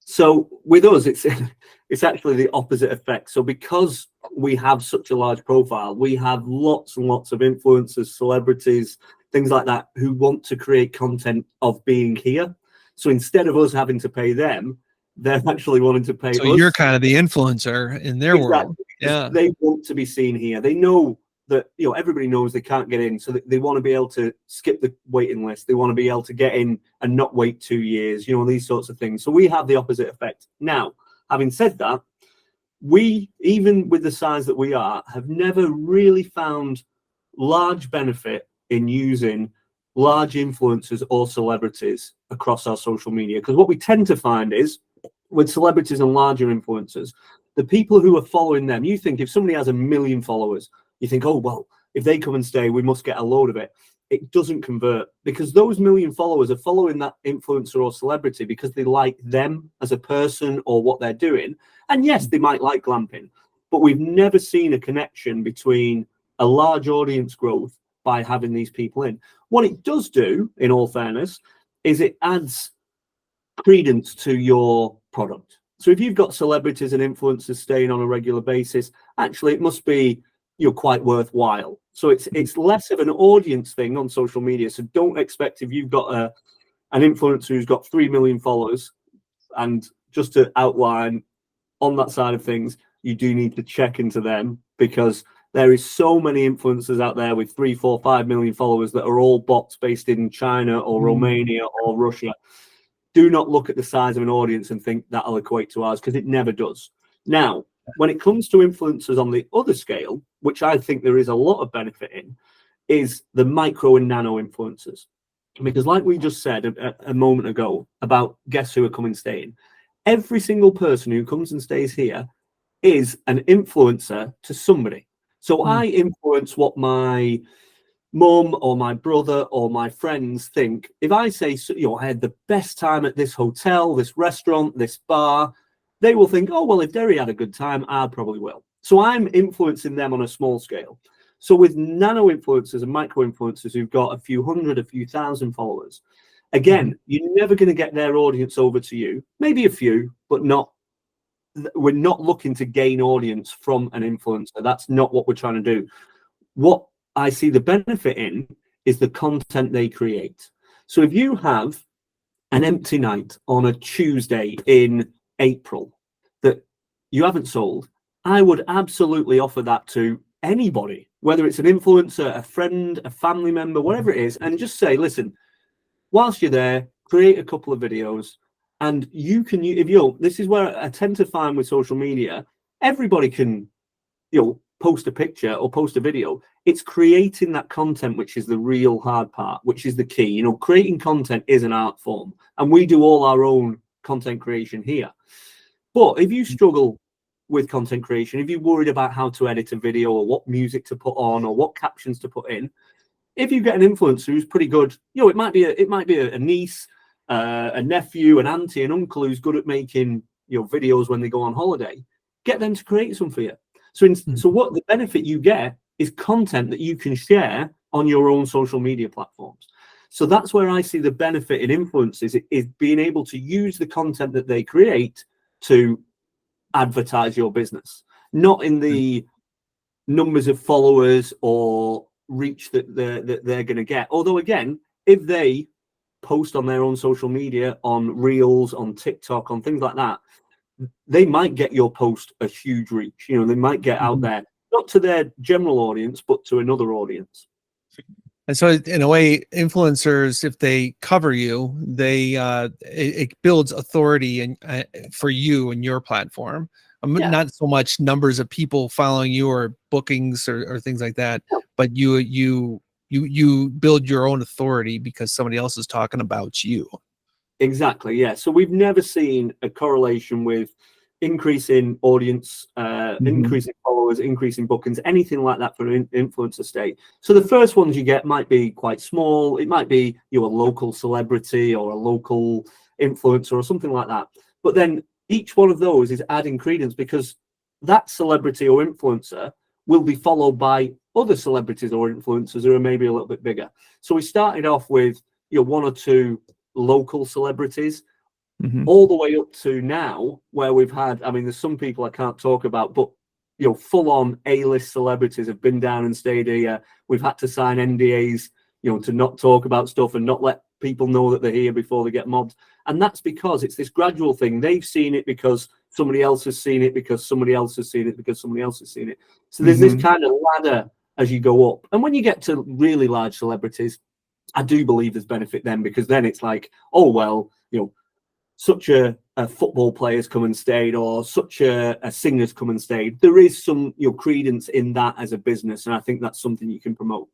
So with us, it's actually the opposite effect. So because we have such a large profile, we have lots and lots of influencers, celebrities, things like that, who want to create content of being here. So instead of us having to pay them, they're actually wanting to pay us. So you're kind of the influencer in their world. Yeah. They want to be seen here. They know that, everybody knows they can't get in. So they want to be able to skip the waiting list. They want to be able to get in and not wait 2 years, these sorts of things. So we have the opposite effect. Now, having said that, we, even with the size that we are, have never really found large benefit in using large influencers or celebrities across our social media. Because what we tend to find is, with celebrities and larger influencers, the people who are following them, you think if somebody has 1 million followers, you think, oh, well, if they come and stay, we must get a load of it. It doesn't convert, because those 1 million followers are following that influencer or celebrity because they like them as a person or what they're doing. And yes, they might like glamping, but we've never seen a connection between a large audience growth by having these people in. What it does do, in all fairness, is it adds credence to your product. So if you've got celebrities and influencers staying on a regular basis, actually it must be quite worthwhile. So it's less of an audience thing on social media. So don't expect, if you've got an influencer who's got 3 million followers, and just to outline on that side of things, you do need to check into them, because there is so many influencers out there with 3, 4, 5 million followers that are all bots based in China or Romania or Russia. Do not look at the size of an audience and think that'll equate to ours, because it never does. Now, when it comes to influencers on the other scale, which I think there is a lot of benefit in, is the micro and nano influencers. Because like we just said a moment ago about guests who are coming staying, every single person who comes and stays here is an influencer to somebody. So I influence what my mum or my brother or my friends think, if I say, I had the best time at this hotel, this restaurant, this bar, they will think, oh, well, if Derry had a good time, I probably will. So I'm influencing them on a small scale. So with nano influencers and micro influencers who've got a few hundred, a few thousand followers, again, you're never going to get their audience over to you. Maybe a few, but not. We're not looking to gain audience from an influencer. That's not what we're trying to do. What I see the benefit in is the content they create. So if you have an empty night on a Tuesday in April that you haven't sold, I would absolutely offer that to anybody, whether it's an influencer, a friend, a family member, whatever it is, and just say, listen, whilst you're there, create a couple of videos. And you can, this is where I tend to find with social media, everybody can, post a picture or post a video. It's creating that content, which is the real hard part, which is the key. Creating content is an art form, and we do all our own content creation here. But if you struggle with content creation, if you're worried about how to edit a video or what music to put on or what captions to put in, if you get an influencer who's pretty good, it might be a niece, a nephew, an auntie, an uncle who's good at making videos when they go on holiday. Get them to create some for you. So what the benefit you get is content that you can share on your own social media platforms. So that's where I see the benefit in influencers is being able to use the content that they create to advertise your business, not in the numbers of followers or reach that they're going to get. Although again, if they post on their own social media, on Reels, on TikTok, on things like that, they might get your post a huge reach. They might get out there, not to their general audience, but to another audience. And so in a way, influencers, if they cover you, it builds authority and for you and your platform. Not so much numbers of people following you or bookings or things like that, but you build your own authority because somebody else is talking about you. Exactly. Yeah. So we've never seen a correlation with increasing audience, increasing followers, increasing bookings, anything like that for an influencer state. So the first ones you get might be quite small. It might be a local celebrity or a local influencer or something like that. But then each one of those is adding credence because that celebrity or influencer will be followed by other celebrities or influencers who are maybe a little bit bigger. So we started off with one or two local celebrities, all the way up to now where we've had, there's some people I can't talk about, but full on A-list celebrities have been down and stayed here. We've had to sign NDAs, to not talk about stuff and not let people know that they're here before they get mobbed. And that's because it's this gradual thing. They've seen it because somebody else has seen it, because somebody else has seen it, because somebody else has seen it. So there's this kind of ladder as you go up. And when you get to really large celebrities, I do believe there's benefit then, because then it's like, oh, well, such a football player's come and stayed, or such a singer's come and stayed. There is some credence in that as a business, and I think that's something you can promote.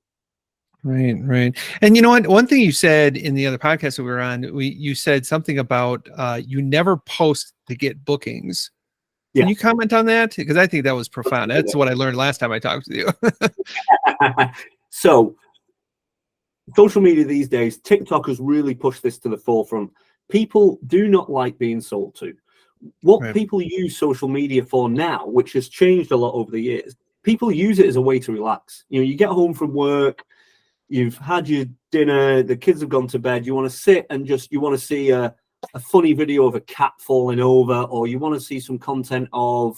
Right. And you know what? One thing you said in the other podcast that we were on, you said something about you never post to get bookings. Can you comment on that? Because I think that was profound. That's what I learned last time I talked with you. So social media these days, TikTok has really pushed this to the forefront. People do not like being sold to. What people use social media for now, which has changed a lot over the years, people use it as a way to relax. You get home from work, you've had your dinner, the kids have gone to bed, you want to sit and you want to see a funny video of a cat falling over, or you want to see some content of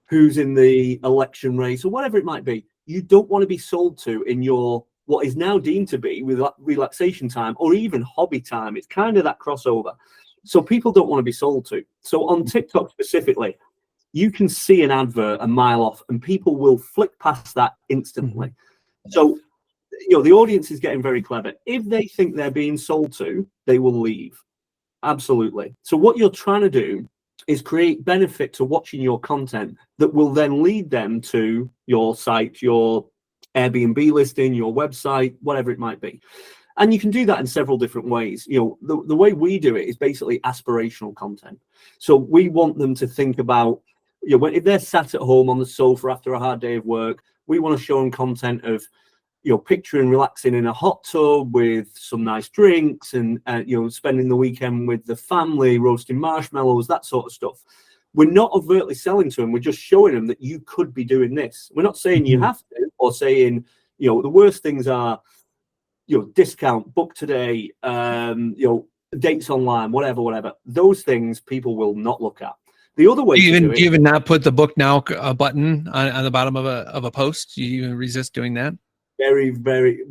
who's in the election race or whatever it might be. You don't want to be sold to in your what is now deemed to be with relaxation time or even hobby time. It's kind of that crossover. So people don't want to be sold to. So on TikTok specifically, you can see an advert a mile off and people will flick past that instantly. So, the audience is getting very clever. If they think they're being sold to, they will leave. Absolutely. So what you're trying to do is create benefit to watching your content that will then lead them to your site, your Airbnb listing, your website, whatever it might be. And you can do that in several different ways. The way we do it is basically aspirational content. So we want them to think about, if they're sat at home on the sofa after a hard day of work, we want to show them content of picturing relaxing in a hot tub with some nice drinks and spending the weekend with the family, roasting marshmallows, that sort of stuff. We're not overtly selling to them. We're just showing them that you could be doing this. We're not saying you have to, or saying, the worst things are, discount, book today, dates online, whatever. Those things people will not look at. The other way do you even not put the book now button on the bottom of a post? Do you even resist doing that? Very, very.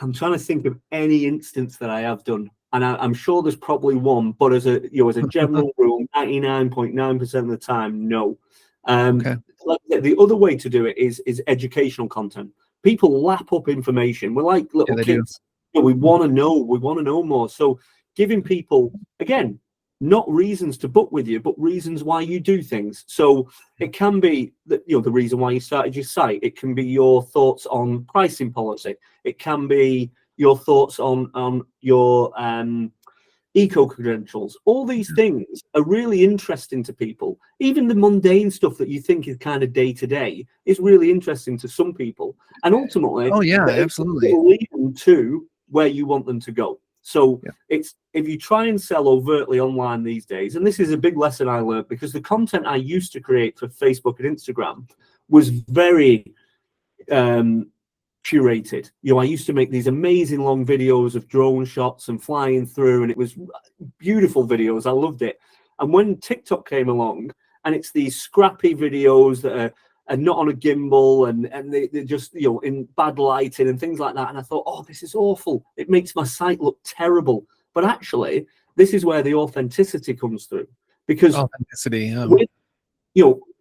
I'm trying to think of any instance that I have done, and I'm sure there's probably one. But as a general rule, 99.9% of the time, no. Okay. The other way to do it is educational content. People lap up information. We're like little kids. We want to know. We want to know more. So giving people, again, not reasons to book with you, but reasons why you do things. So it can be that the reason why you started your site. It can be your thoughts on pricing policy. It can be your thoughts on your eco credentials. All these things are really interesting to people. Even the mundane stuff that you think is kind of day to day is really interesting to some people. And ultimately, absolutely, it'll lead them to where you want them to go. So it's, if you try and sell overtly online these days, and this is a big lesson I learned, because the content I used to create for Facebook and Instagram was very curated. I used to make these amazing long videos of drone shots and flying through, and it was beautiful videos. I loved it. And when TikTok came along, and it's these scrappy videos that are not on a gimbal, and they're just in bad lighting and things like that, and I thought, oh, this is awful. It makes my site look terrible. But actually, this is where the authenticity comes through, because with,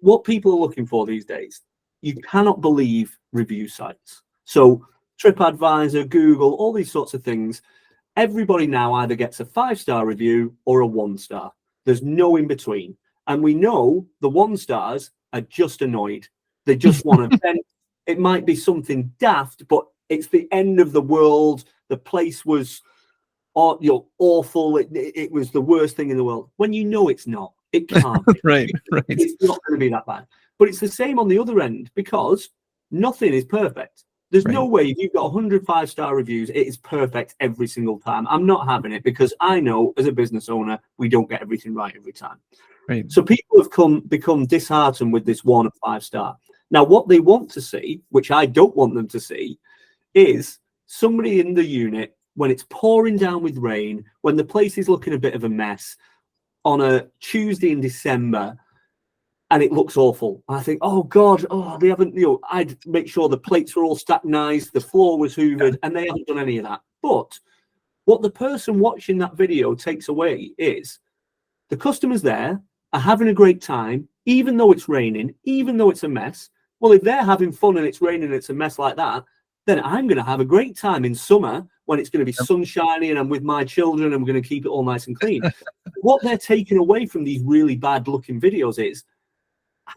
what people are looking for these days, you cannot believe review sites. So TripAdvisor, Google, all these sorts of things, everybody now either gets a 5-star review or a 1-star. There's no in between. And we know the 1-stars are just annoyed. They just want to vent. It might be something daft, but it's the end of the world. The place was awful. It was the worst thing in the world. When it's not. It can't be. Right. It's not going to be that bad. But it's the same on the other end, because nothing is perfect. There's no way, if you've got 100 5-star reviews, it is perfect every single time. I'm not having it, because I know as a business owner, we don't get everything right every time. Right. So people have become disheartened with this 1 and 5-star. Now, what they want to see, which I don't want them to see, is somebody in the unit, when it's pouring down with rain, when the place is looking a bit of a mess, on a Tuesday in December, and it looks awful. I think, oh God, they haven't, I'd make sure the plates were all stacked nice, the floor was hoovered, and they haven't done any of that. But what the person watching that video takes away is the customers there are having a great time, even though it's raining, even though it's a mess. Well, if they're having fun and it's raining and it's a mess like that, then I'm going to have a great time in summer when it's going to be sunshiny and I'm with my children and we're going to keep it all nice and clean. What they're taking away from these really bad looking videos is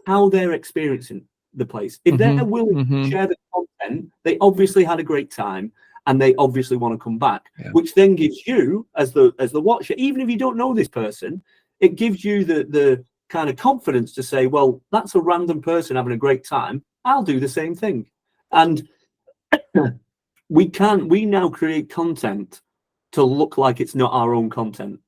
how they're experiencing the place. If they're willing to share the content, they obviously had a great time and they obviously want to come back, which then gives you as the watcher, even if you don't know this person, it gives you the kind of confidence to say, well, that's a random person having a great time. I'll do the same thing. And we now create content to look like it's not our own content.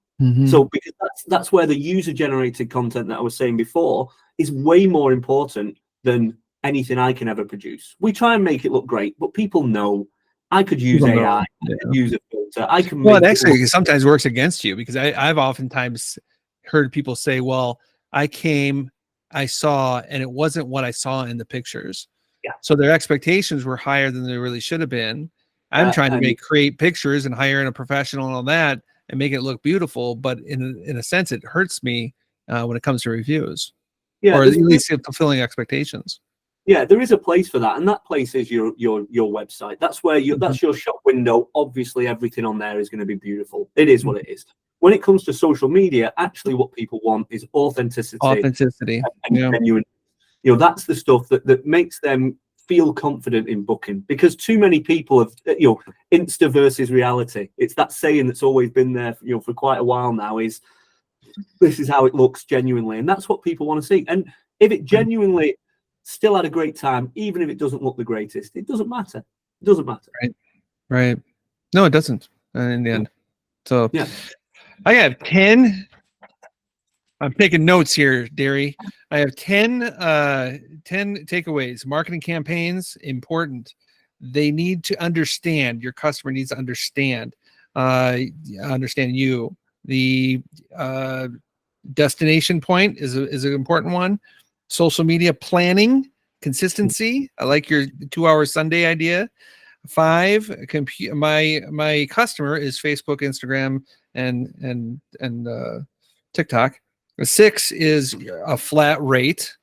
So because that's where the user generated content that I was saying before is way more important than anything I can ever produce. We try and make it look great, but people know I could use AI, I could use a filter. I can. Well, it actually sometimes works against you, because I've oftentimes heard people say, well, I came, I saw, and it wasn't what I saw in the pictures. Yeah. So their expectations were higher than they really should have been. I'm trying to create pictures and hire in a professional and all that and make it look beautiful. But in a sense, it hurts me when it comes to reviews, or at least fulfilling expectations. Yeah, there is a place for that, and that place is your website. That's where that's your shop window. Obviously, everything on there is going to be beautiful. It is what it is. When it comes to social media, actually, what people want is authenticity. And genuine. That's the stuff that makes them feel confident in booking. Because too many people have, Insta versus reality. It's that saying that's always been there, for quite a while now. Is this is how it looks genuinely, and that's what people want to see. And if it genuinely still had a great time, even if it doesn't look the greatest. It doesn't matter. It doesn't matter. Right. No, it doesn't in the end. So yeah, I have 10. I'm taking notes here, Derry. I have 10 takeaways. Marketing campaigns, important. They need to understand, your customer needs to understand you. The destination point is an important one. Social media planning, consistency. I like your 2-hour Sunday idea. 5, my customer is Facebook, Instagram, and TikTok. 6 is a flat rate,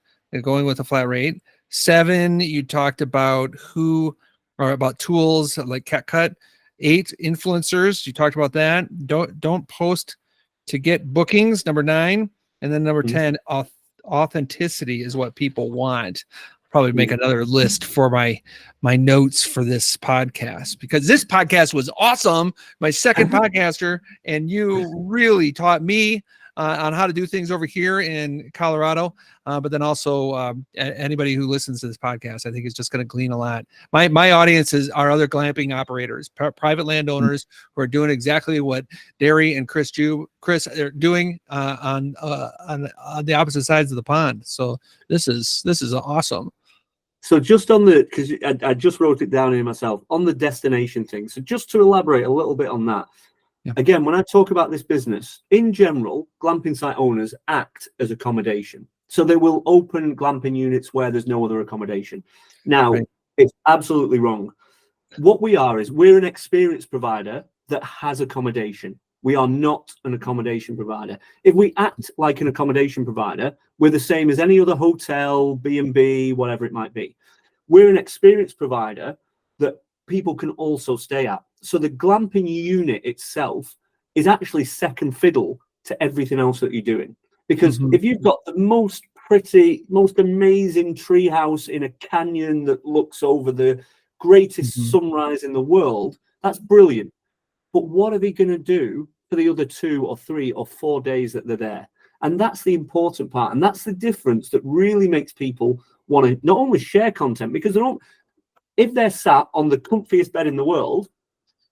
going with a flat rate. 7, you talked about about tools like CapCut. 8, influencers, you talked about that. Don't post to get bookings. Number 9, and then number 10, authenticity is what people want. Probably make another list for my notes for this podcast, because this podcast was awesome. My second podcaster, and you really taught me on how to do things over here in Colorado. But then also anybody who listens to this podcast, I think is just going to glean a lot. My audience are other glamping operators, private landowners who are doing exactly what Derry and Chris are doing on the opposite sides of the pond. So this is awesome. So just on because I just wrote it down here myself, on the destination thing. So just to elaborate a little bit on that. Yeah. Again, when I talk about this business, in general, glamping site owners act as accommodation. So they will open glamping units where there's no other accommodation. Now, It's absolutely wrong. What we are is we're an experience provider that has accommodation. We are not an accommodation provider. If we act like an accommodation provider, we're the same as any other hotel, B&B, whatever it might be. We're an experience provider that people can also stay at. So the glamping unit itself is actually second fiddle to everything else that you're doing. Because if you've got the most pretty, most amazing tree house in a canyon that looks over the greatest sunrise in the world, that's brilliant. But what are they going to do for the other 2 or 3 or 4 days that they're there? And that's the important part. And that's the difference that really makes people want to not only share content, because if they're sat on the comfiest bed in the world,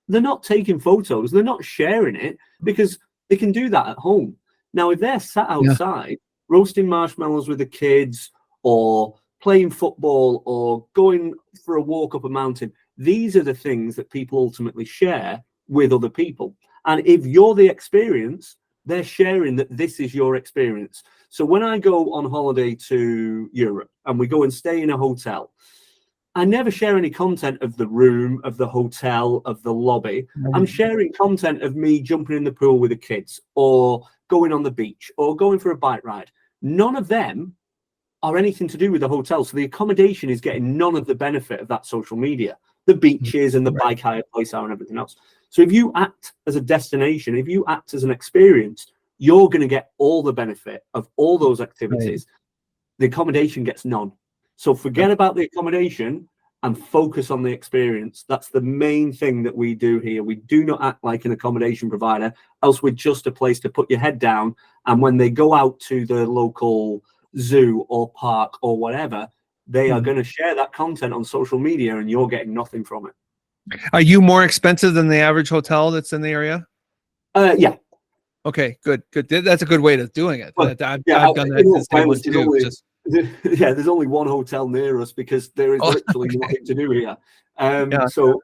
they're not taking photos, they're not sharing it, because they can do that at home. Now, if they're sat outside roasting marshmallows with the kids, or playing football, or going for a walk up a mountain, these are the things that people ultimately share with other people. And if you're the experience, they're sharing that this is your experience. So when I go on holiday to Europe and we go and stay in a hotel, I never share any content of the room, of the hotel, of the lobby. I'm sharing content of me jumping in the pool with the kids, or going on the beach, or going for a bike ride. None of them are anything to do with the hotel. So the accommodation is getting none of the benefit of that social media. The beaches and the bike hire place are and everything else. So if you act as a destination, if you act as an experience, you're going to get all the benefit of all those activities. The accommodation gets none. So forget about the accommodation and focus on the experience. That's the main thing that we do here. We do not act like an accommodation provider, else we're just a place to put your head down. And when they go out to the local zoo or park or whatever, they are going to share that content on social media, and you're getting nothing from it. Are you more expensive than the average hotel that's in the area? Yeah. Okay, good. That's a good way of doing it. Well, I've done that same one too. There's only one hotel near us, because there is literally nothing to do here. So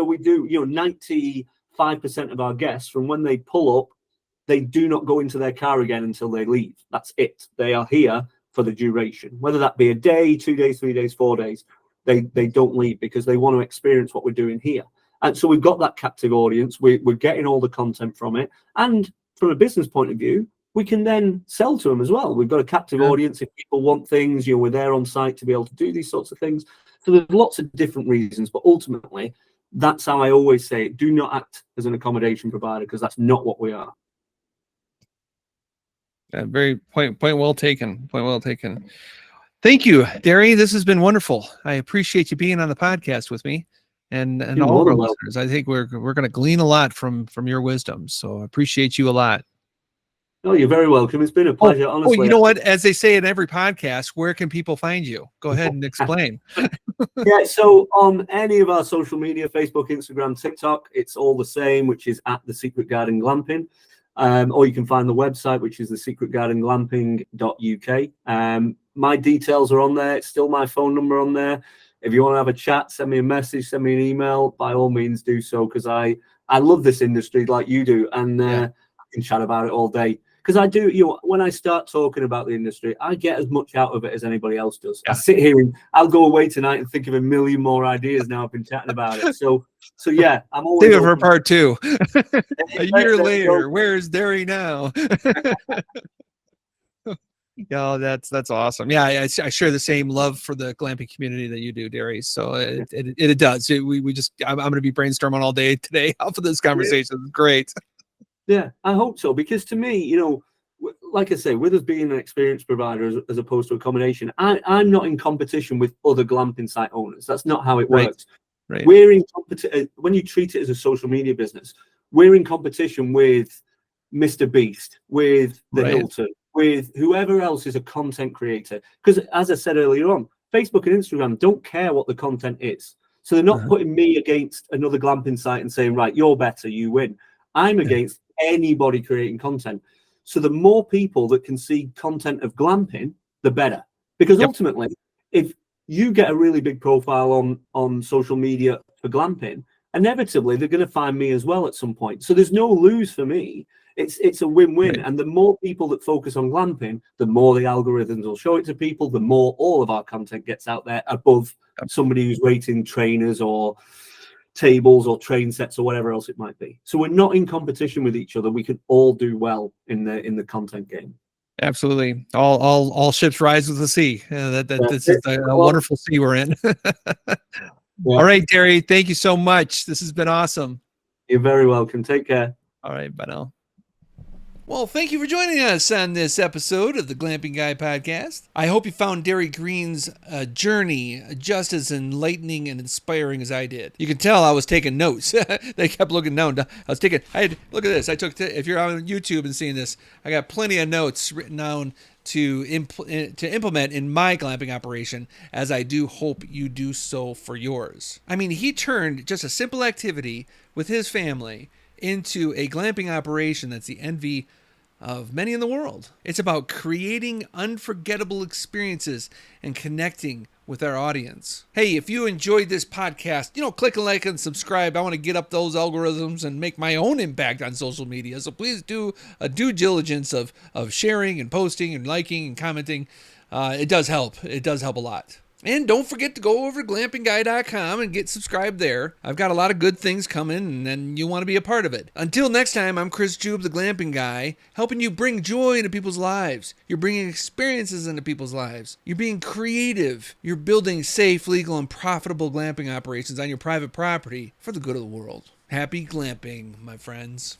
we do, 95% of our guests, from when they pull up, they do not go into their car again until they leave. That's it. They are here for the duration, whether that be a day, 2 days, 3 days, 4 days. They don't leave, because they want to experience what we're doing here. And so we've got that captive audience. We're getting all the content from it. And from a business point of view, we can then sell to them as well. We've got a captive audience. If people want things, we're there on site to be able to do these sorts of things. So there's lots of different reasons, but ultimately, that's how I always say it. Do not act as an accommodation provider, because that's not what we are. Very point well taken. Point well taken. Thank you, Derry. This has been wonderful. I appreciate you being on the podcast with me, and all of our listeners. I think we're going to glean a lot from your wisdom. So I appreciate you a lot. Oh, you're very welcome. It's been a pleasure, Oh, honestly. you know what? As they say in every podcast, where can people find you? Go ahead and explain. Yeah, so on any of our social media, Facebook, Instagram, TikTok, it's all the same, which is at the Secret Garden Glamping. Or you can find the website, which is the secretgardenglamping.uk. My details are on there. It's still my phone number on there. If you want to have a chat, send me a message, send me an email. By all means, do so, because I love this industry like you do, and I can chat about it all day. Because I do, when I start talking about the industry, I get as much out of it as anybody else does. Yeah. I sit here and I'll go away tonight and think of a million more ideas now I've been chatting about it. So yeah, I'm always Save it for part 2. A year later, go. where's Derry now? Yeah, that's awesome. Yeah, I share the same love for the glamping community that you do, Derry. So it does. We just I'm going to be brainstorming all day today off of this conversation. It's great. Yeah, I hope so, because to me, like I say, with us being an experienced provider as opposed to accommodation, I'm not in competition with other glamping site owners. That's not how it works. Right. We're in competition when you treat it as a social media business. We're in competition with Mr. Beast, with the Hilton, with whoever else is a content creator. Because as I said earlier on, Facebook and Instagram don't care what the content is. So they're not putting me against another glamping site and saying, right, you're better, you win. I'm against anybody creating content. So the more people that can see content of glamping, the better. Because ultimately, if you get a really big profile on social media for glamping, inevitably they're going to find me as well at some point. So there's no lose for me. It's a win-win. And the more people that focus on glamping, the more the algorithms will show it to people, the more all of our content gets out there above somebody who's rating trainers or tables or train sets or whatever else it might be. So we're not in competition with each other. We can all do well in the content game. Absolutely. All ships rise with the sea. This is a wonderful sea we're in. All right, Derry, thank you so much. This has been awesome. You're very welcome. Take care. All right, bye now. Well, thank you for joining us on this episode of the Glamping Guy podcast. I hope you found Derry Green's journey just as enlightening and inspiring as I did. You can tell I was taking notes. They kept looking down. Look at this. If you're on YouTube and seeing this, I got plenty of notes written down to implement in my glamping operation, as I do hope you do so for yours. I mean, he turned just a simple activity with his family into a glamping operation that's the envy of many in the world. It's about creating unforgettable experiences and connecting with our audience. Hey, if you enjoyed this podcast, click a like and subscribe. I want to get up those algorithms and make my own impact on social media. So please do a due diligence of sharing and posting and liking and commenting. It does help. It does help a lot. And don't forget to go over to glampingguy.com and get subscribed there. I've got a lot of good things coming, and you want to be a part of it. Until next time, I'm Chris Jube, the Glamping Guy, helping you bring joy into people's lives. You're bringing experiences into people's lives. You're being creative. You're building safe, legal, and profitable glamping operations on your private property for the good of the world. Happy glamping, my friends.